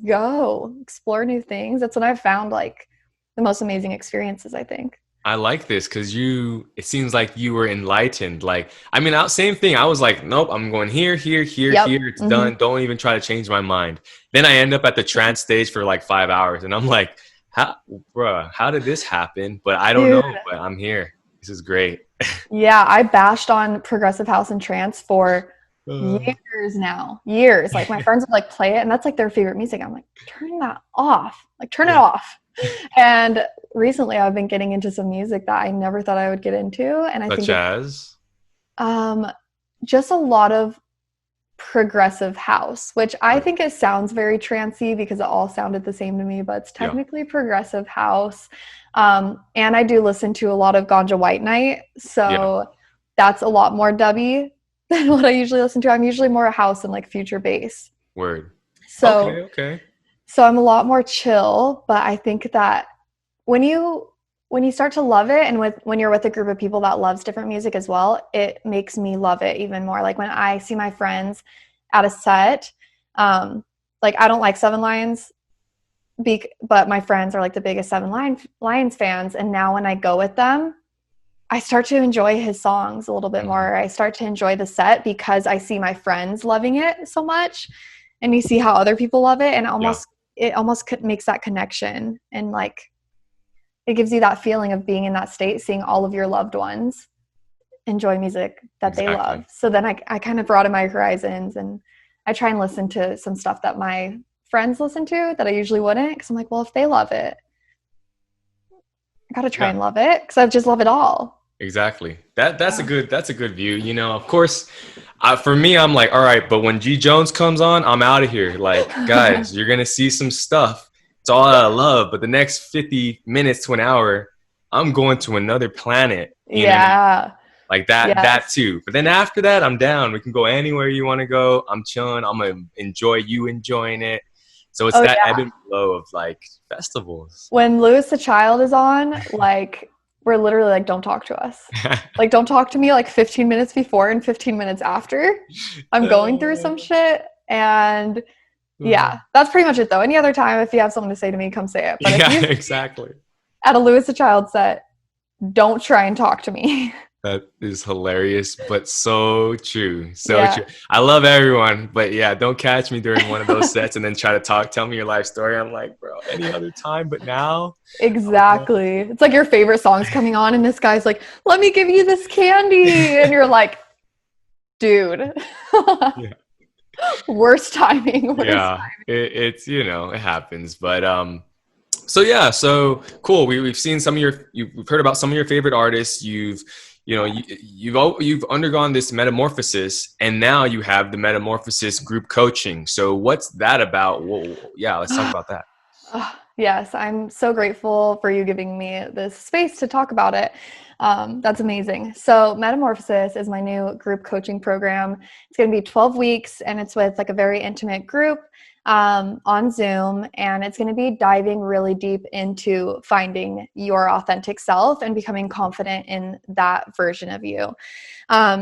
go explore new things. That's when I've found like the most amazing experiences, I think. I like this because it seems like you were enlightened. Like, I mean, same thing. I was like, nope, I'm going here. It's done. Don't even try to change my mind. Then I end up at the trance stage for like 5 hours. And I'm like, how did this happen? But I don't know, but I'm here. This is great. Yeah, I bashed on progressive house and trance for Uh, years now. Years. Like my friends would like play it and that's like their favorite music. I'm like, turn that off. Like turn it yeah. off. And recently I've been getting into some music that I never thought I would get into. And I Such think it's as? um just a lot of progressive house, which I Word. think it sounds very trancy because it all sounded the same to me, but it's Yeah. technically progressive house. And I do listen to a lot of Ganja White Night, Yeah. so that's a lot more dubby than what I usually listen to. I'm usually more a house and like future bass. Word. So Okay. Okay. so I'm a lot more chill, but I think that when you when you start to love it and when you're with a group of people that loves different music as well, it makes me love it even more. Like when I see my friends at a set, um, like I don't like Seven Lions, but my friends are like the biggest Lions fans, and now when I go with them, I start to enjoy his songs a little bit Mhm. more. I start to enjoy the set because I see my friends loving it so much, and you see how other people love it, and Yeah. it almost makes that connection, and like it gives you that feeling of being in that state, seeing all of your loved ones enjoy music that they love. Exactly. So then I kind of broaden my horizons and I try and listen to some stuff that my friends listen to that I usually wouldn't, because I'm like, well, if they love it, I gotta try Yeah. and love it because I just love it all. Exactly. That's a Yeah. good view. You know, of course, for me, I'm like, all right, but when G Jones comes on, I'm out of here. Like, guys, you're gonna see some stuff. It's all I love, but the next 50 minutes to an hour, I'm going to another planet. You know what I mean? Yeah. Like that Yes. too. But then after that, I'm down. We can go anywhere you want to go. I'm chilling. I'm gonna enjoy you enjoying it. So it's Oh that ebb yeah. and flow of like festivals. When Louis the Child is on, like we're literally like, don't talk to us. Like don't talk to me like 15 minutes before and 15 minutes after. I'm going through some shit. And yeah, that's pretty much it though. Any other time, if you have something to say to me, come say it. But if Yeah, you see me exactly. at a Louis the Child set, don't try and talk to me. That is hilarious, but so true. So Yeah. true. I love everyone, but yeah, don't catch me during one of those sets and then try to tell me your life story. I'm like, bro, any other time, but now, oh no. Exactly. It's like your favorite song's coming on, and this guy's like, let me give you this candy. And you're like, dude, Yeah, worst timing, worst. yeah. It's it happens, but so yeah, so cool. We've seen some of we've heard about some of your favorite artists. You've undergone this metamorphosis, and now you have the metamorphosis group coaching. So what's that about? Well, yeah, let's talk about that. Yes, I'm so grateful for you giving me this space to talk about it. That's amazing. So, Metamorphosis is my new group coaching program. It's going to be 12 weeks and it's with like a very intimate group on Zoom. And it's going to be diving really deep into finding your authentic self and becoming confident in that version of you.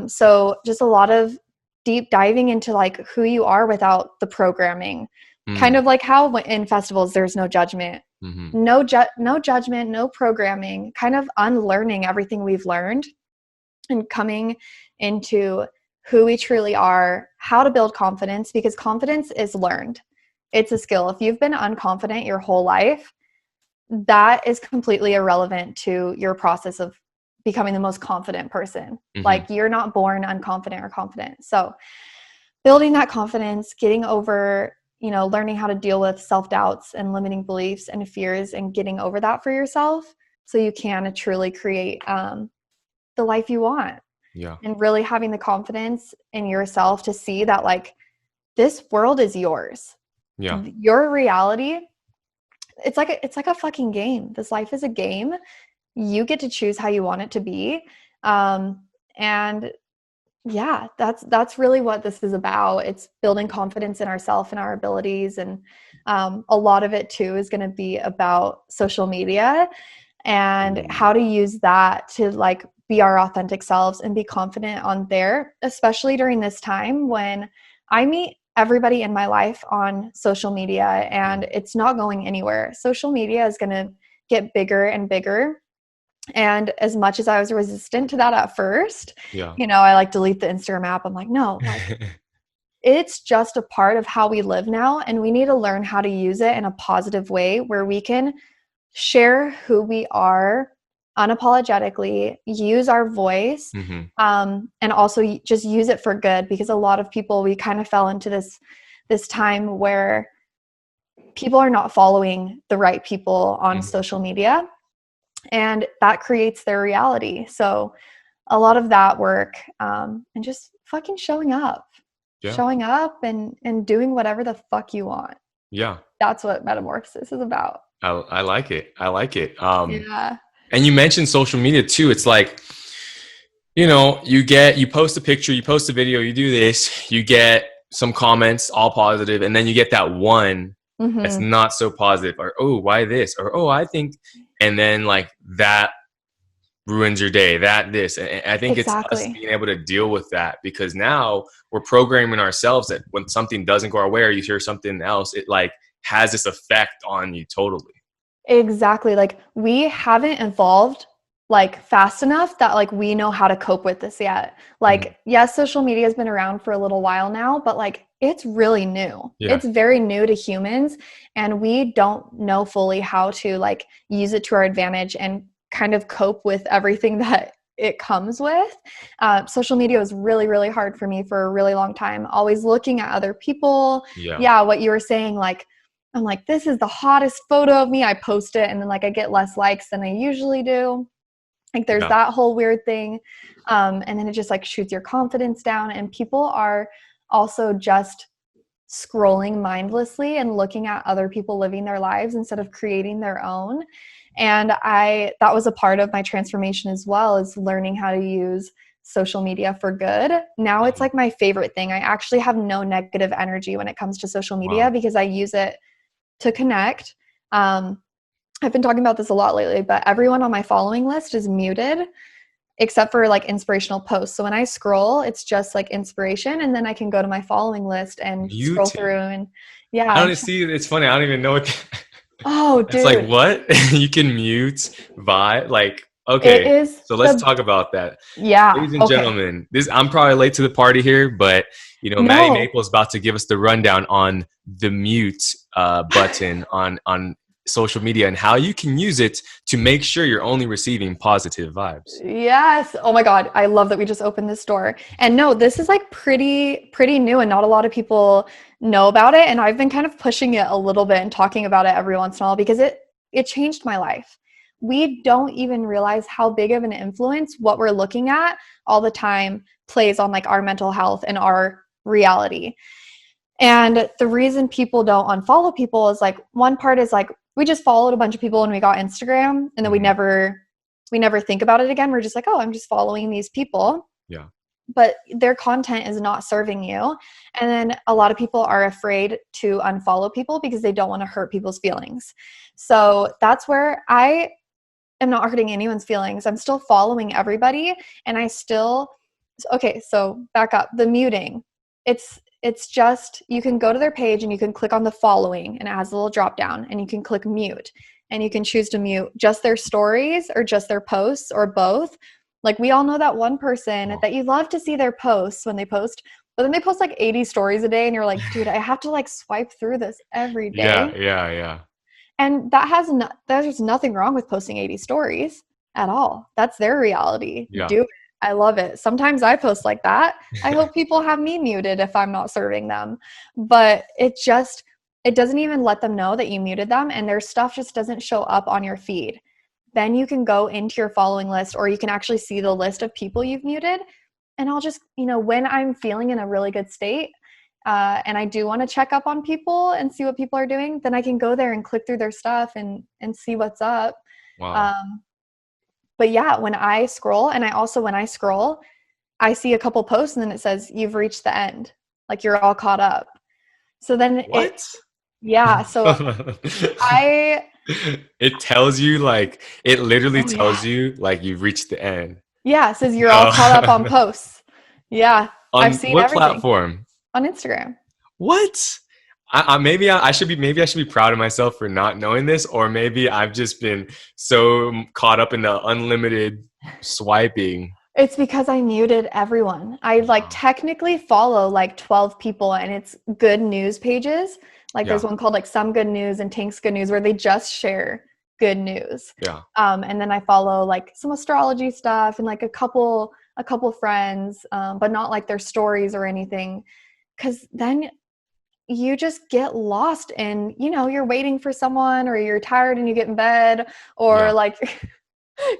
So, just a lot of deep diving into like who you are without the programming. Kind Mm, of like how in festivals there's no judgment, hmm. no judgment, no programming, kind of unlearning everything we've learned and coming into who we truly are, how to build confidence, because confidence is learned. It's a skill. If you've been unconfident your whole life, that is completely irrelevant to your process of becoming the most confident person. Hmm. Like you're not born unconfident or confident. So building that confidence, getting over, learning how to deal with self-doubts and limiting beliefs and fears and getting over that for yourself so you can truly create the life you want, Yeah, and really having the confidence in yourself to see that like this world is yours. yeah, Your reality, it's like a fucking game. This life is a game. You get to choose how you want it to be. And yeah, that's really what this is about. It's building confidence in ourselves and our abilities, and a lot of it too is going to be about social media and ooh, how to use that to like be our authentic selves and be confident on there, especially during this time when I meet everybody in my life on social media and mm, it's not going anywhere. Social media is going to get bigger and bigger, and as much as I was resistant to that at first, yeah, I like delete the Instagram app. I'm like, no, like it's just a part of how we live now. And we need to learn how to use it in a positive way where we can share who we are unapologetically, use our voice, and also just use it for good, because a lot of people, we kind of fell into this time where people are not following the right people on social media, and that creates their reality. So a lot of that work, and just fucking showing up and doing whatever the fuck you want. Yeah. That's what metamorphosis is about. I like it. Yeah. And you mentioned social media too. It's like, you post a picture, you post a video, you do this, you get some comments, all positive, and then you get that one that's not so positive, or, oh, why this? Or, oh, I think, and then like that ruins your day, this. And I think it's us being able to deal with that, because now we're programming ourselves that when something doesn't go our way, or you hear something else, it like has this effect on you totally. Exactly. Like, we haven't evolved like fast enough that like we know how to cope with this yet. Like, yes, social media has been around for a little while now, but like it's really new. Yeah. It's very new to humans, and we don't know fully how to like use it to our advantage and kind of cope with everything that it comes with. Social media was really, really hard for me for a really long time. Always looking at other people. Yeah. What you were saying, like, I'm like, this is the hottest photo of me. I post it, and then like I get less likes than I usually do. Like, there's that whole weird thing. And then it just like shoots your confidence down, and people are also just scrolling mindlessly and looking at other people living their lives instead of creating their own. And that was a part of my transformation as well, is learning how to use social media for good. Now it's like my favorite thing. I actually have no negative energy when it comes to social media because I use it to connect. I've been talking about this a lot lately, but everyone on my following list is muted except for like inspirational posts. So when I scroll, it's just like inspiration, and then I can go to my following list and scroll through. And yeah, I don't see. It's funny. I don't even know what. Oh, dude! It's like, what? You can mute vibe. Like, okay, so let's talk about that. Yeah, ladies and gentlemen, I'm probably late to the party here, but Madi Maple is about to give us the rundown on the mute button on social media and how you can use it to make sure you're only receiving positive vibes. Yes. Oh my God. I love that we just opened this door. And no, this is like pretty new, and not a lot of people know about it. And I've been kind of pushing it a little bit and talking about it every once in a while because it changed my life. We don't even realize how big of an influence what we're looking at all the time plays on like our mental health and our reality. And the reason people don't unfollow people is like, one part is like, we just followed a bunch of people and we got Instagram, and then we never think about it again. We're just like, oh, I'm just following these people. Yeah. But their content is not serving you. And then a lot of people are afraid to unfollow people because they don't want to hurt people's feelings. So that's where I am not hurting anyone's feelings. I'm still following everybody, and okay, so back up. The muting. It's just, you can go to their page and you can click on the following, and it has a little drop down, and you can click mute, and you can choose to mute just their stories or just their posts or both. Like, we all know that one person that you love to see their posts when they post, but then they post like 80 stories a day, and you're like, dude, I have to like swipe through this every day. Yeah. And there's nothing wrong with posting 80 stories at all. That's their reality. Yeah. Do it. I love it. Sometimes I post like that. I hope people have me muted if I'm not serving them. But it doesn't even let them know that you muted them, and their stuff just doesn't show up on your feed. Then you can go into your following list, or you can actually see the list of people you've muted. And I'll just, when I'm feeling in a really good state, and I do want to check up on people and see what people are doing, then I can go there and click through their stuff and see what's up. Wow. But yeah, when I scroll, I see a couple posts and then it says, you've reached the end. Like, you're all caught up. So then it tells you, like, it literally tells you like you've reached the end. Yeah. It says you're all caught up on posts. Yeah. I've seen what everything. Platform? On Instagram. What? Maybe I should be proud of myself for not knowing this, or maybe I've just been so caught up in the unlimited swiping. It's because I muted everyone. I technically follow like 12 people, and it's good news pages. Like, there's one called like Some Good News and Tank's Good News, where they just share good news. Yeah. And then I follow like some astrology stuff and like a couple friends, but not like their stories or anything. 'Cause then you just get lost in, you're waiting for someone, or you're tired and you get in bed, or Yeah. like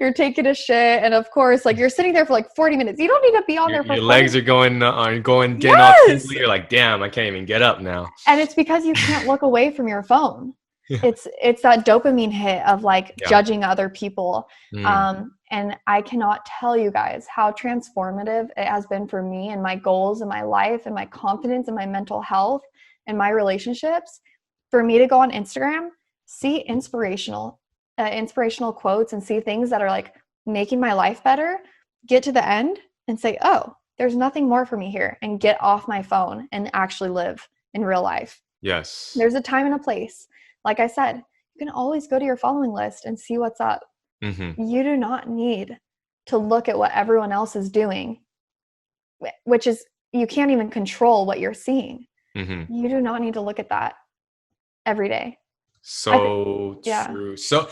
you're taking a shit. And of course, like you're sitting there for like 40 minutes. You don't need to be on there for Your 40 legs are getting all Yes. tingly. You're like, damn, I can't even get up now. And it's because you can't look away from your phone. It's that dopamine hit of like Yeah. judging other people. And I cannot tell you guys how transformative it has been for me and my goals and my life and my confidence and my mental health and my relationships, for me to go on Instagram, see inspirational quotes and see things that are like making my life better, get to the end and say, oh, there's nothing more for me here, and get off my phone and actually live in real life. Yes. There's a time and a place. Like I said, you can always go to your following list and see what's up. You do not need to look at what everyone else is doing, which is, you can't even control what you're seeing. You do not need to look at that every day. So true. So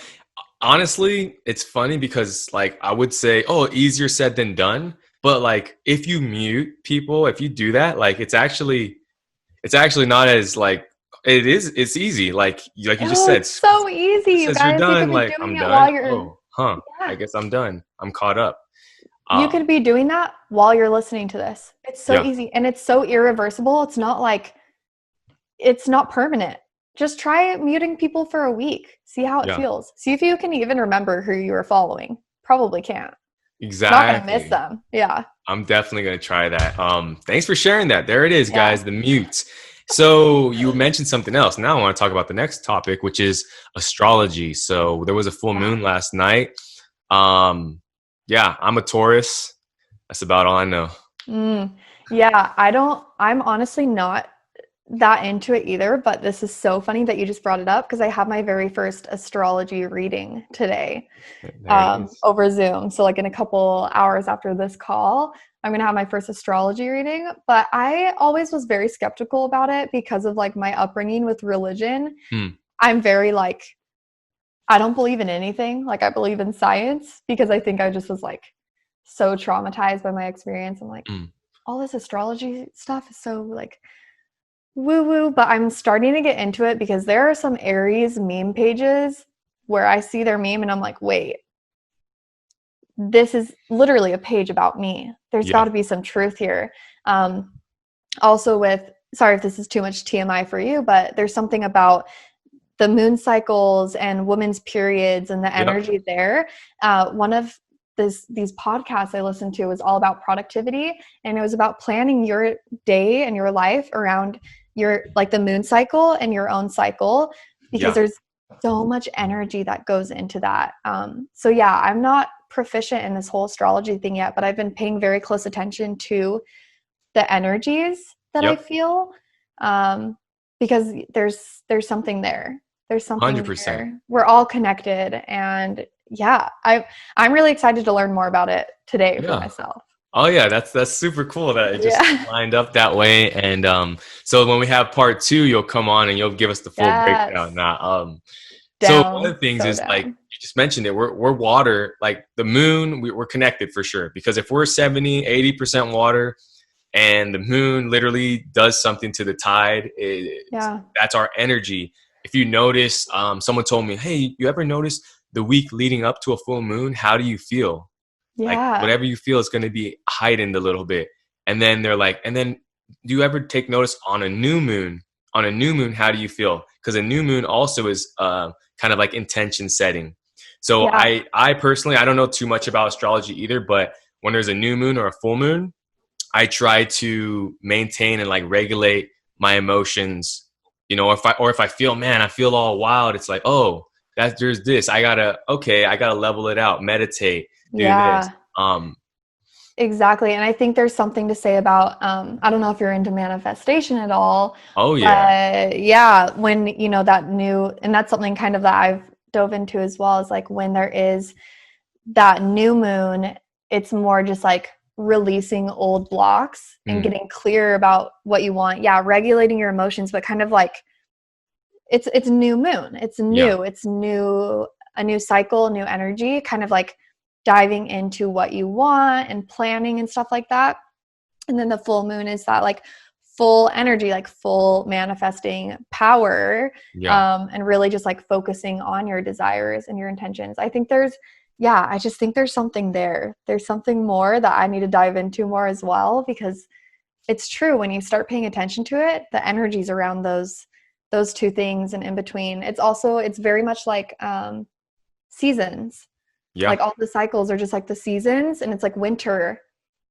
honestly, it's funny because like I would say, oh, easier said than done. But like if you mute people, if you do that, like it's actually not as like it's easy. Like you just said, It's so easy, you says you're guys. You done, could be like doing I'm it done. while you're I yeah. guess I'm done. I'm caught up. You could be doing that while you're listening to this. It's so easy, and it's so irreversible. It's not like, it's not permanent. Just try muting people for a week. See how it feels. See if you can even remember who you were following. Probably can't. Exactly. Not gonna miss them. Yeah. I'm definitely gonna try that. Thanks for sharing that. There it is, guys, the mutes. So you mentioned something else. Now I want to talk about the next topic, which is astrology. So there was a full moon last night. I'm a Taurus. That's about all I know. Yeah, I'm honestly not that into it either, but this is so funny that you just brought it up, because I have my very first astrology reading today over Zoom. So like in a couple hours after this call, I'm going to have my first astrology reading. But I always was very skeptical about it because of like my upbringing with religion. I'm very like, I don't believe in anything. Like I believe in science, because I think I just was like so traumatized by my experience. I'm like, all this astrology stuff is so like woo-woo, but I'm starting to get into it because there are some Aries meme pages where I see their meme and I'm like, wait, this is literally a page about me. There's got to be some truth here. Also with, sorry if this is too much TMI for you, but there's something about the moon cycles and women's periods and the energy there. One of these podcasts I listened to was all about productivity, and it was about planning your day and your life around your, like the moon cycle and your own cycle, because there's so much energy that goes into that. So yeah, I'm not proficient in this whole astrology thing yet, but I've been paying very close attention to the energies that I feel, because there's something there. There's something 100%. there. We're all connected, and yeah, I'm really excited to learn more about it today for myself. Oh yeah, that's super cool that it just lined up that way. And so when we have part 2, you'll come on and you'll give us the full breakdown. So one of the things is like you just mentioned it, we're water, like the moon, we're connected for sure, because if we're 70-80% water and the moon literally does something to the tide, that's our energy. If you notice, someone told me, hey, you ever notice the week leading up to a full moon, how do you feel? Like whatever you feel is going to be heightened a little bit. And then they're like, and then do you ever take notice on a new moon? On a new moon, how do you feel? Because a new moon also is kind of like intention setting. So I personally, I don't know too much about astrology either, but when there's a new moon or a full moon, I try to maintain and like regulate my emotions. You know, if I feel, man, I feel all wild, it's like, oh, there's this. I gotta level it out, meditate, do this. Exactly. And I think there's something to say about, I don't know if you're into manifestation at all. Oh yeah. Yeah. When, you know, that new, and that's something kind of that I've dove into as well, is like when there is that new moon, it's more just like releasing old blocks and getting clear about what you want. Yeah. Regulating your emotions, but kind of like, it's new moon. It's new. It's new a new cycle, new energy, kind of like diving into what you want and planning and stuff like that. And then the full moon is that like full energy, like full manifesting power, and really just like focusing on your desires and your intentions. I think I just think there's something there. There's something more that I need to dive into more as well, because it's true, when you start paying attention to it, the energies around those two things and in between. It's very much like seasons. Yeah. Like all the cycles are just like the seasons, and it's like winter,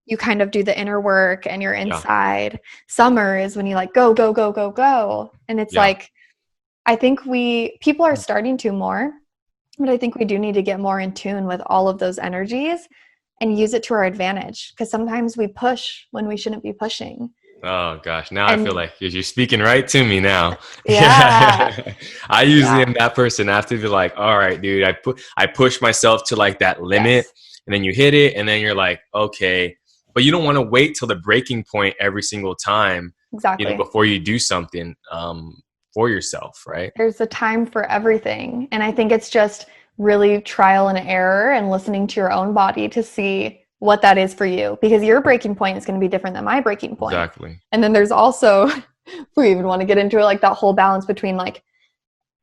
you kind of do the inner work and you're inside. Summer is when you like go, go, go, go, go. And it's like, I think people are starting to more, but I think we do need to get more in tune with all of those energies and use it to our advantage, because sometimes we push when we shouldn't be pushing. Oh gosh, now I feel like you're speaking right to me now. Yeah. I usually am that person. I have to be like, all right, dude, I push myself to like that limit, and then you hit it, and then you're like, okay. But you don't want to wait till the breaking point every single time, exactly, before you do something for yourself, right? There's a time for everything. And I think it's just really trial and error and listening to your own body to see what that is for you, because your breaking point is going to be different than my breaking point. Exactly. And then there's also, if we even want to get into it, like that whole balance between like,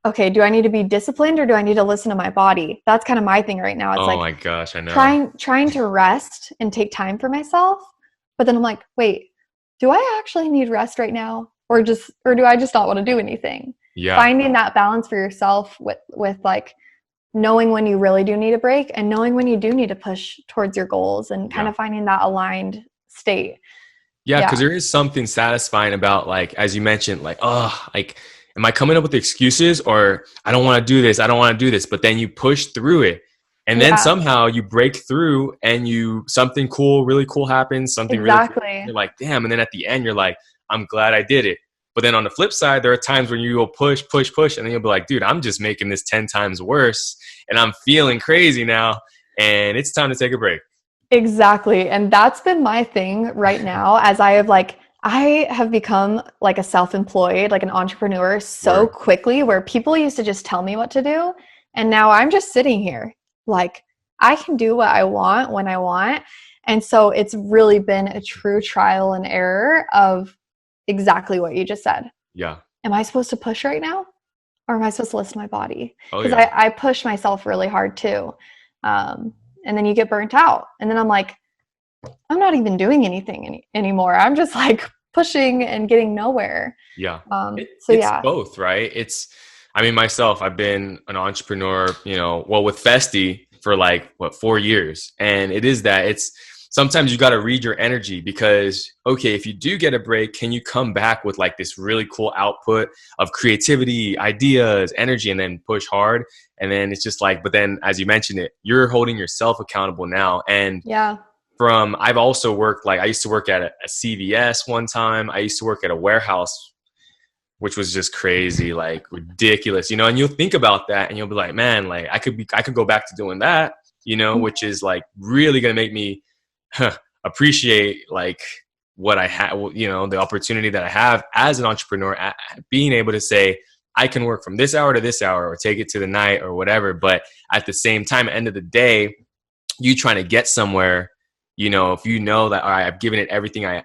okay, do I need to be disciplined or do I need to listen to my body? That's kind of my thing right now. It's oh my gosh, I know. Trying to rest and take time for myself. But then I'm like, wait, do I actually need rest right now? Or do I just not want to do anything? Yeah. Finding that balance for yourself with like knowing when you really do need a break and knowing when you do need to push towards your goals, and kind of finding that aligned state. Yeah, because there is something satisfying about, like, as you mentioned, like, oh, like, am I coming up with excuses, or I don't want to do this, I don't want to do this, but then you push through it, and then somehow you break through, and something cool, really cool happens, something really cool, you're like, damn, and then at the end you're like, I'm glad I did it. But then on the flip side, there are times when you will push, and then you'll be like, dude, I'm just making this 10 times worse, and I'm feeling crazy now, and it's time to take a break. Exactly. And that's been my thing right now, as I have become like a self-employed, like an entrepreneur so quickly, where people used to just tell me what to do. And now I'm just sitting here like, I can do what I want when I want. And so it's really been a true trial and error of exactly what you just said. Yeah. Am I supposed to push right now, or am I supposed to listen to my body? Because yeah. I push myself really hard too. And then you get burnt out. And then I'm like, I'm not even doing anything anymore. I'm just like pushing and getting nowhere. Yeah. It's both, right? Myself, I've been an entrepreneur, with Festiie for like 4 years. And it's sometimes you got to read your energy, because, okay, if you do get a break, can you come back with like this really cool output of creativity, ideas, energy, and then push hard? And then it's just like, but then as you mentioned it, you're holding yourself accountable now. And I've also worked, like I used to work at a CVS one time. I used to work at a warehouse, which was just crazy, like ridiculous, and you'll think about that and you'll be like, man, like I could go back to doing that, which is like really going to make me appreciate like what I have, the opportunity that I have as an entrepreneur, at being able to say, I can work from this hour to this hour, or take it to the night or whatever. But at the same time, at the end of the day, you trying to get somewhere, if you know that, all right, I've given it everything I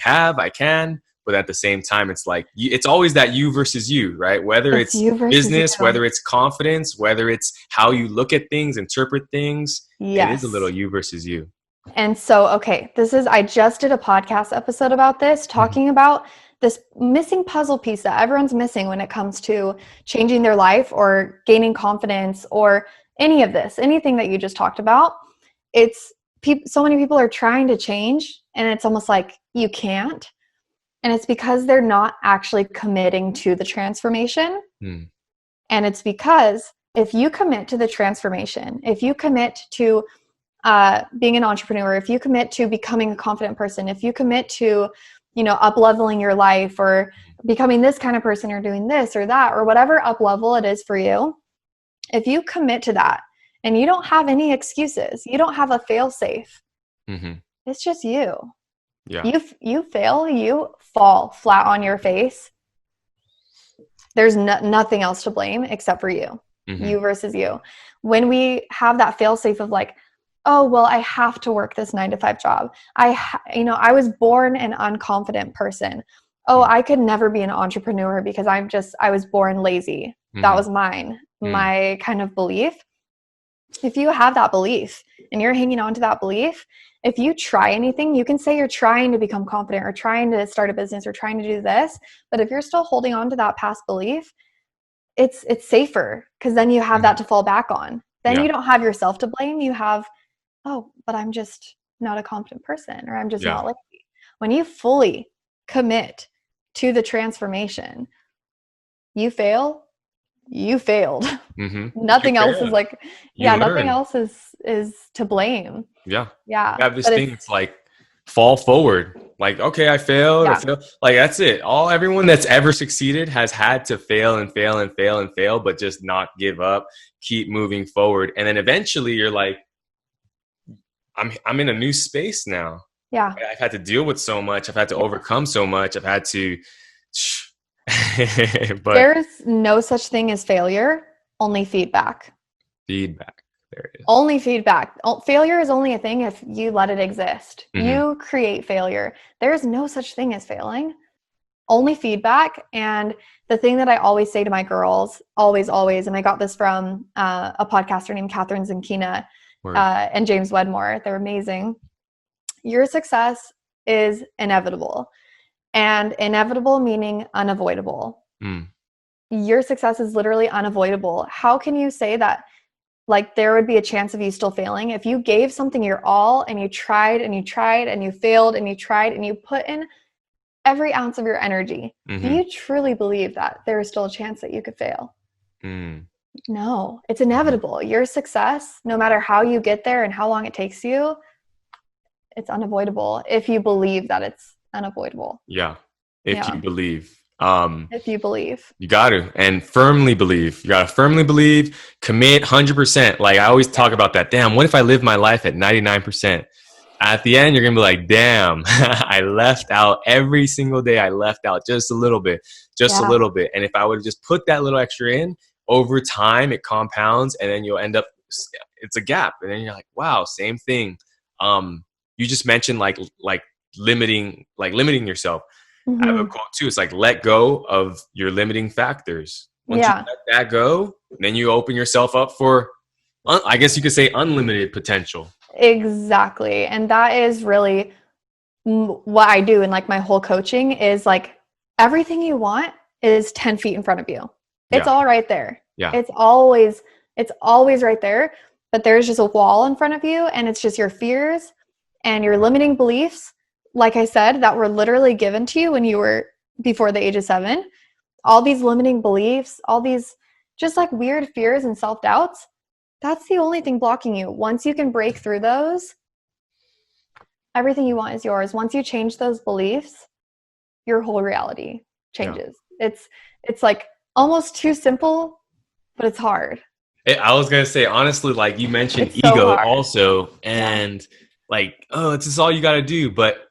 can, but at the same time, it's like, it's always that you versus you, right? Whether it's business, whether it's confidence, whether it's how you look at things, interpret things, it is a little you versus you. And so, okay, I just did a podcast episode about this, talking about this missing puzzle piece that everyone's missing when it comes to changing their life or gaining confidence or any of this, anything that you just talked about. So many people are trying to change, and it's almost like you can't. And it's because they're not actually committing to the transformation. And it's because if you commit to the transformation, if you commit to being an entrepreneur, if you commit to becoming a confident person, if you commit to, up-leveling your life, or becoming this kind of person, or doing this or that, or whatever up-level it is for you, if you commit to that and you don't have any excuses, you don't have a fail-safe, it's just you. Yeah. You fail, you fall flat on your face. There's nothing else to blame except for you. you versus you. When we have that fail safe of like, oh, well, I have to work this 9-to-5 job. I was born an unconfident person. Oh, I could never be an entrepreneur because I was born lazy. That was my kind of belief. If you have that belief and you're hanging on to that belief, if you try anything, you can say you're trying to become confident or trying to start a business or trying to do this. But if you're still holding on to that past belief, it's safer because then you have that to fall back on. Then you don't have yourself to blame. You have, oh, but I'm just not a confident person, or I'm just not lazy. When you fully commit to the transformation, you fail, you failed. Nothing else is like, nothing else is to blame. Yeah. Yeah. You have this thing, it's like fall forward. Like, okay, I failed. Like, that's it. Everyone that's ever succeeded has had to fail and fail and fail and fail, but just not give up, keep moving forward. And then eventually you're like, I'm in a new space now. Yeah. I've had to deal with so much. I've had to overcome so much. I've had to, but there's no such thing as failure, only feedback. Feedback. There it is. Only feedback. Failure is only a thing if you let it exist. You create failure. There's no such thing as failing. Only feedback. And the thing that I always say to my girls, always, and I got this from a podcaster named Catherine Zankina and James Wedmore. They're amazing. Your success is inevitable. And inevitable meaning unavoidable. Your success is literally unavoidable. How can you say that like there would be a chance of you still failing if you gave something your all and you tried and you tried and you failed and you tried and you put in every ounce of your energy? Do you truly believe that there is still a chance that you could fail? No, it's inevitable. Your success, no matter how you get there and how long it takes you, it's unavoidable if you believe that it's unavoidable. If you believe. If you believe. You got to. And firmly believe. You got to firmly believe, commit 100%. Like I always talk about that. Damn, what if I live my life at 99%? At the end, you're going to be like, damn, I left out every single day. I left out just a little bit, a little bit. And if I would have just put that little extra in, over time, it compounds and then you'll end up, it's a gap. And then you're like, wow, same thing. You just mentioned like limiting yourself. I have a quote too. It's like, let go of your limiting factors. Once you let that go, then you open yourself up for, I guess you could say, unlimited potential. Exactly. And that is really what I do in like my whole coaching is like everything you want is 10 feet in front of you. It's all right there. It's always right there, but there's just a wall in front of you and it's just your fears and your limiting beliefs. Like I said, that were literally given to you when you were before the age of 7. All these limiting beliefs, all these just like weird fears and self-doubts, that's the only thing blocking you. Once you can break through those, everything you want is yours. Once you change those beliefs, your whole reality changes. It's like almost too simple, but it's hard. I was going to say, honestly, like you mentioned ego also, and like, oh, it's just all you got to do. But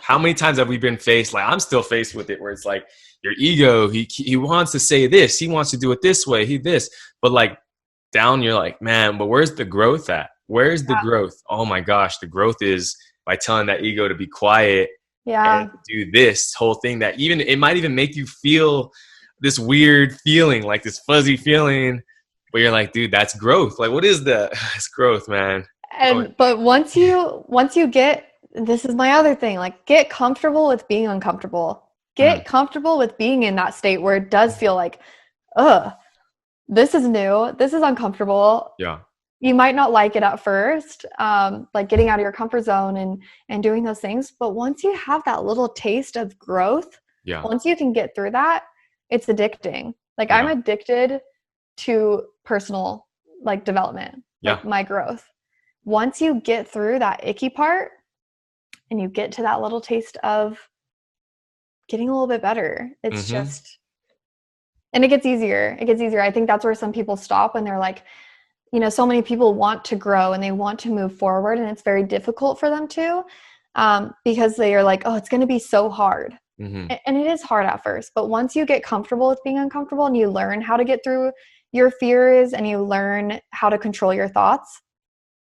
how many times have we been faced, like I'm still faced with it, where it's like your ego, he wants to say this, he wants to do it this way, but like down, you're like, man, but where's the growth at? Where's the growth? Oh my gosh, the growth is by telling that ego to be quiet and do this whole thing that even, it might even make you feel this weird feeling, like this fuzzy feeling, but you're like, dude, that's growth. Like, what is it's growth, man. But once you get, this is my other thing, like get comfortable with being uncomfortable. Get comfortable with being in that state where it does feel like, this is new. This is uncomfortable. Yeah. You might not like it at first, like getting out of your comfort zone and doing those things. But once you have that little taste of growth, once you can get through that, it's addicting. Like I'm addicted to personal like development, like my growth. Once you get through that icky part and you get to that little taste of getting a little bit better, it's just, and it gets easier. I think that's where some people stop when they're like, you know, so many people want to grow and they want to move forward and it's very difficult for them to, because they are like, oh, it's going to be so hard. And it is hard at first, but once you get comfortable with being uncomfortable and you learn how to get through your fears and you learn how to control your thoughts,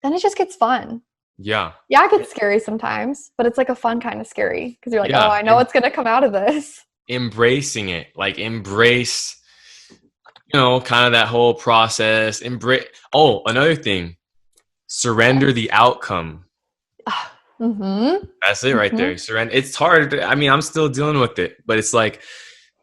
then it just gets fun. Yeah. Yeah, it gets scary sometimes, but it's like a fun kind of scary because you're like, oh, Yeah. I know what's going to come out of this. Embracing it, like embrace, kind of that whole process. Embrace. Oh, another thing, surrender the outcome. Mm-hmm. That's it right there. Surrender. It's hard. I mean, I'm still dealing with it, but it's like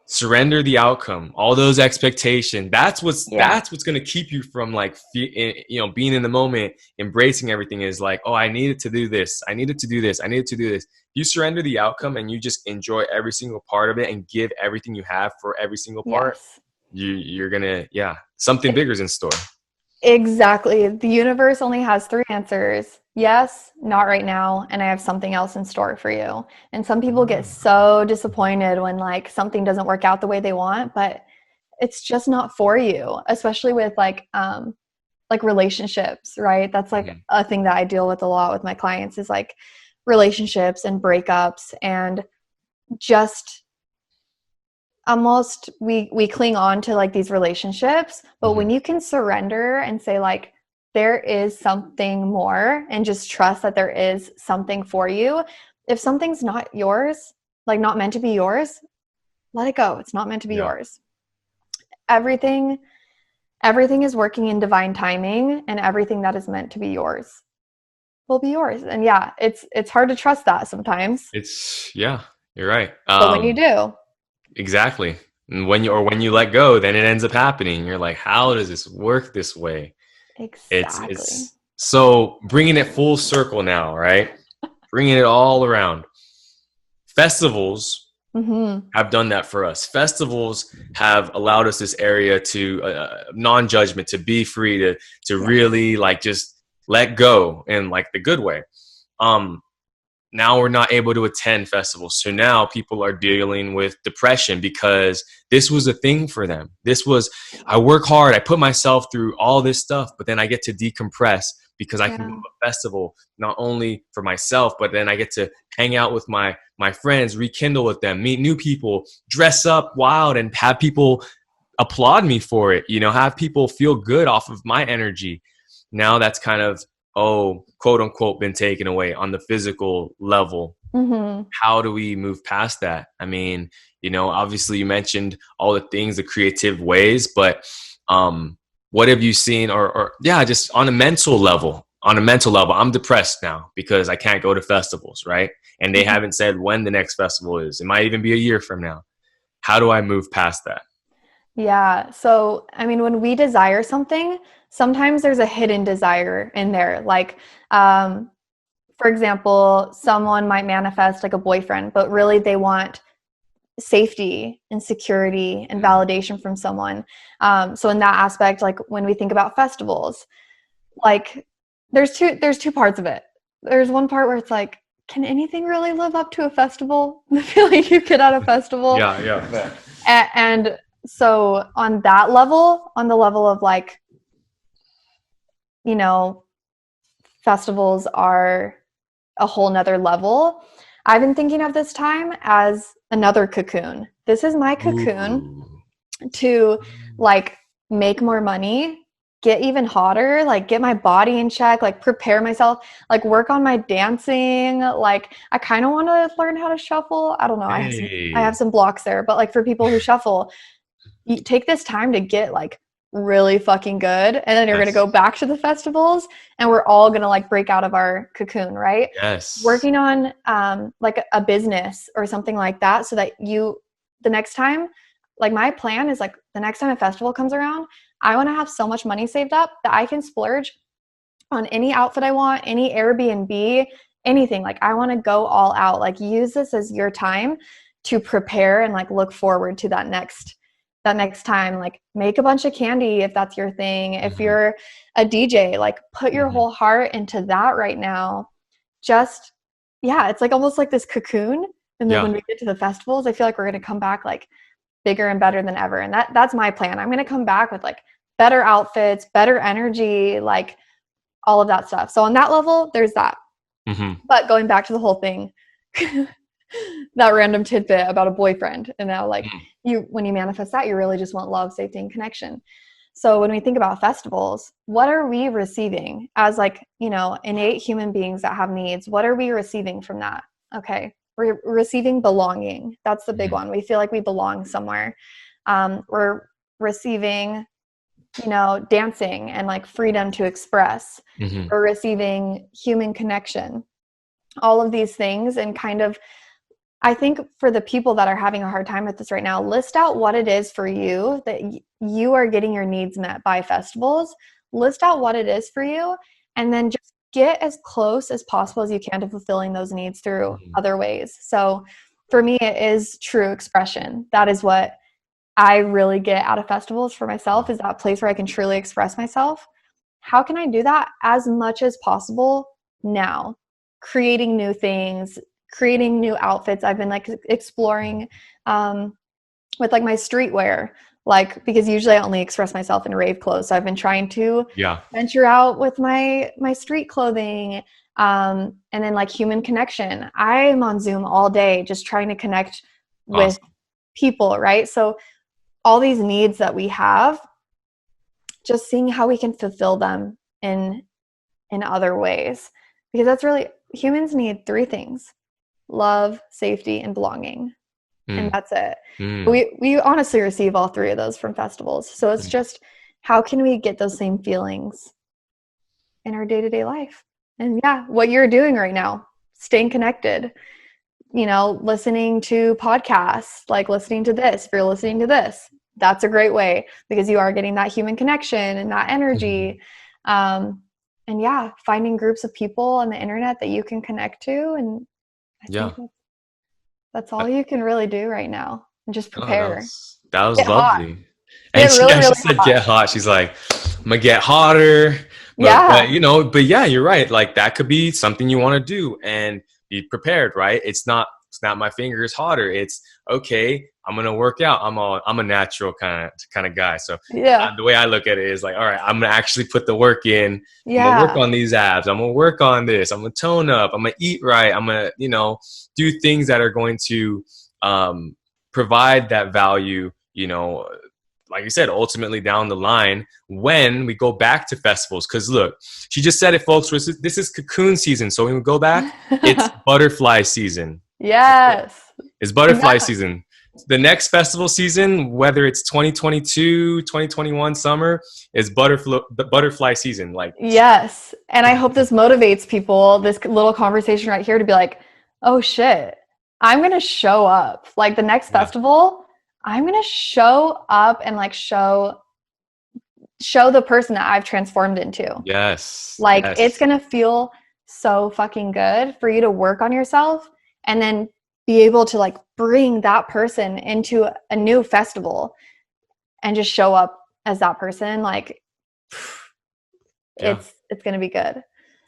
surrender the outcome. All those expectations. That's what's going to keep you from like being in the moment, embracing everything. Is like, oh, I needed to do this. I needed to do this. I needed to do this. You surrender the outcome and you just enjoy every single part of it and give everything you have for every single part. Yes. You're gonna something bigger is in store. Exactly. The universe only has 3 answers. Yes, not right now, and I have something else in store for you. And some people get so disappointed when like something doesn't work out the way they want, but it's just not for you, especially with like relationships, right? That's like a thing that I deal with a lot with my clients is like relationships and breakups, and just almost we cling on to like these relationships, but when you can surrender and say like there is something more and just trust that there is something for you. If something's not yours, like not meant to be yours, let it go. It's not meant to be yours. Everything is working in divine timing, and everything that is meant to be yours will be yours. And yeah, it's hard to trust that sometimes. You're right. But when you do, exactly. And when you let go, then it ends up happening. You're like, how does this work this way? exactly. It's so bringing it full circle now, right? Bringing it all around. Festivals have done that for us. Festivals have allowed us this area to non-judgment, to be free, to really like just let go in like the good way. Now we're not able to attend festivals. So now people are dealing with depression because this was a thing for them. I work hard. I put myself through all this stuff, but then I get to decompress because I can go to a festival, not only for myself, but then I get to hang out with my friends, rekindle with them, meet new people, dress up wild and have people applaud me for it, have people feel good off of my energy. Now that's kind of, quote unquote, been taken away on the physical level. How do we move past that? I mean, obviously you mentioned all the things, the creative ways, but what have you seen or just on a mental level, I'm depressed now because I can't go to festivals, right? And they haven't said when the next festival is. It might even be a year from now. How do I move past that? Yeah. So, I mean, when we desire something, sometimes there's a hidden desire in there. Like, for example, someone might manifest like a boyfriend, but really they want safety and security and validation from someone. So in that aspect, like when we think about festivals, like there's two parts of it. There's one part where it's like, can anything really live up to a festival? The feeling you get at a festival. Yeah. And so on that level, on the level of like, festivals are a whole nother level. I've been thinking of this time as another cocoon. This is my cocoon to like make more money, get even hotter, like get my body in check, like prepare myself, like work on my dancing. Like I kind of want to learn how to shuffle. I don't know. I have some blocks there, but like for people who shuffle, you take this time to get like really fucking good, and then you're going to go back to the festivals and we're all going to like break out of our cocoon, right? Yes. Working on like a business or something like that, so that the next time, like my plan is like the next time a festival comes around, I want to have so much money saved up that I can splurge on any outfit I want, any Airbnb, anything. Like I want to go all out. Like use this as your time to prepare and like look forward to that next time. Like make a bunch of candy if that's your thing. If you're a DJ, like put your whole heart into that right now. Just it's like almost like this cocoon. And then when we get to the festivals, I feel like we're going to come back like bigger and better than ever. And that's my plan. I'm going to come back with like better outfits, better energy, like all of that stuff. So on that level, there's that. But going back to the whole thing, that random tidbit about a boyfriend, and now like when you manifest that, you really just want love, safety, and connection. So when we think about festivals, what are we receiving as like, innate human beings that have needs? What are we receiving from that? Okay. We're receiving belonging. That's the big one. We feel like we belong somewhere. We're receiving, dancing and like freedom to express. We're receiving human connection, all of these things. And kind of, I think for the people that are having a hard time with this right now, list out what it is for you that you are getting your needs met by festivals. List out what it is for you, and then just get as close as possible as you can to fulfilling those needs through other ways. So for me, it is true expression. That is what I really get out of festivals for myself, is that place where I can truly express myself. How can I do that as much as possible now? Creating new things, creating new outfits. I've been like exploring with like my streetwear, like, because usually I only express myself in rave clothes. So I've been trying to venture out with my street clothing. And then like human connection. I'm on Zoom all day, just trying to connect with people, right? So all these needs that we have, just seeing how we can fulfill them in other ways. Because that's really, humans need 3 things: love, safety, and belonging. And that's it. We honestly receive all 3 of those from festivals. So it's just, how can we get those same feelings in our day-to-day life? And what you're doing right now, staying connected, listening to podcasts, like listening to this, if you're listening to this, that's a great way, because you are getting that human connection and that energy. And finding groups of people on the internet that you can connect to. And I think that's all you can really do right now. And just prepare. That was get lovely. Hot. And she really said, hot. Get hot. She's like, I'm going to get hotter. But, you're right. Like, that could be something you want to do, and be prepared, right? It's not snap my fingers hotter. It's okay, I'm going to work out. I'm a natural kind of guy. So the way I look at it is like, all right, I'm going to actually put the work in. I'm going to work on these abs. I'm going to work on this. I'm going to tone up. I'm going to eat right. I'm going to, do things that are going to provide that value, like you said, ultimately down the line when we go back to festivals. Because look, she just said it, folks. This is cocoon season. So when we go back, it's butterfly season. Yes. It's butterfly season. The next festival season, whether it's 2022, 2021 summer, is butterfly season. Like, yes. And I hope this motivates people, this little conversation right here, to be like, oh shit, I'm going to show up. Like the next festival, I'm going to show up and like show the person that I've transformed into. Yes. Like it's going to feel so fucking good for you to work on yourself and then be able to like bring that person into a new festival and just show up as that person. Like it's going to be good.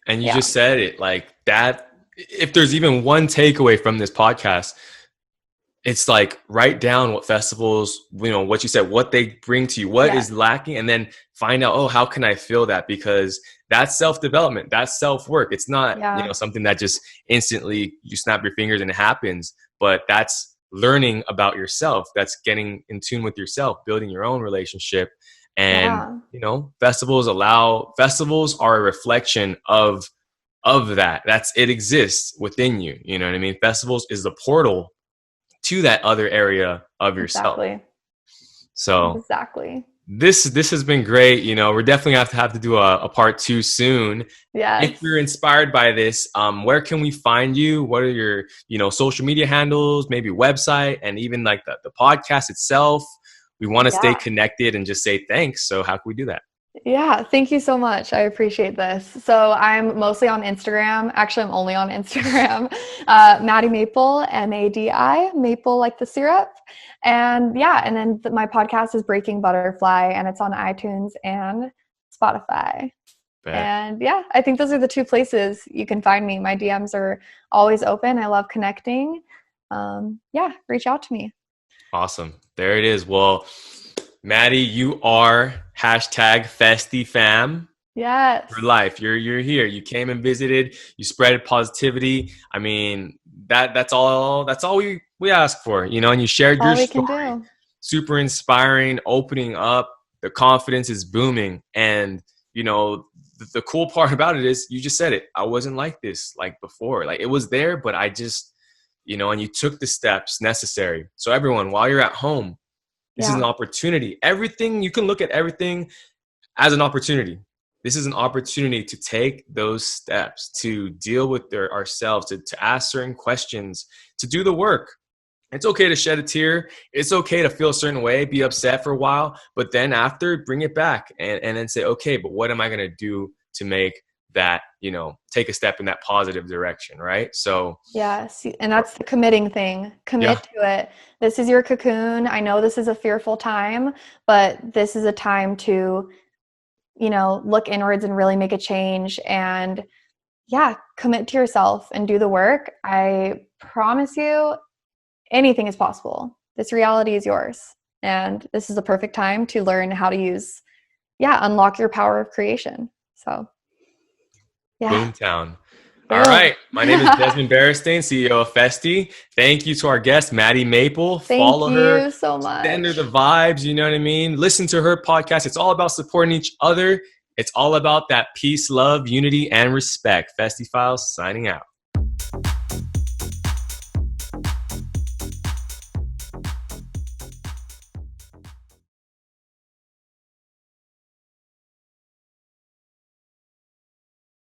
And you just said it like that. If there's even one takeaway from this podcast, it's like, write down what festivals, what you said, what they bring to you, what is lacking, and then find out, how can I feel that? Because that's self-development, that's self-work. It's not, something that just instantly you snap your fingers and it happens, but that's learning about yourself. That's getting in tune with yourself, building your own relationship. And, festivals are a reflection of that. It exists within you. You know what I mean? Festivals is the portal to that other area of yourself. Exactly. So this has been great. We're definitely have to do a part 2 soon. Yes. If you're inspired by this, where can we find you? What are your, social media handles, maybe website, and even like the podcast itself? We want to stay connected and just say thanks. So how can we do that? Yeah, thank you so much. I appreciate this. So I'm mostly on Instagram. Actually, I'm only on Instagram. Madi Maple, Madi, maple like the syrup. And and then my podcast is Breaking Butterfly, and it's on iTunes and Spotify. And I think those are the 2 places you can find me. My DMs are always open. I love connecting. Reach out to me. Awesome. There it is. Well, Madi, you are #Festiie fam. Yes. For life. You're here. You came and visited. You spread positivity. I mean, that's all we ask for, and you shared your story. Super inspiring, opening up, the confidence is booming. And, you know, the cool part about it is you just said it. I wasn't like this like before. Like it was there, but I just, you know, and you took the steps necessary. So everyone, while you're at home, this is an opportunity. Everything, you can look at everything as an opportunity. This is an opportunity to take those steps, to deal with ourselves, to ask certain questions, to do the work. It's okay to shed a tear. It's okay to feel a certain way, be upset for a while, but then after, bring it back and then say, okay, but what am I going to do to make that, you know, take a step in that positive direction, right? So yes, and that's the committing thing. Commit to it. This is your cocoon. I know this is a fearful time, but this is a time to, you know, look inwards and really make a change, and commit to yourself and do the work. I promise you, anything is possible. This reality is yours. And this is a perfect time to learn how to unlock your power of creation. So, Boomtown. All right. My name is Desmond Beristain, CEO of Festiie. Thank you to our guest, Madi Maple. Follow her. Thank you so much. Send her the vibes, you know what I mean? Listen to her podcast. It's all about supporting each other. It's all about that peace, love, unity, and respect. Festiie Files signing out.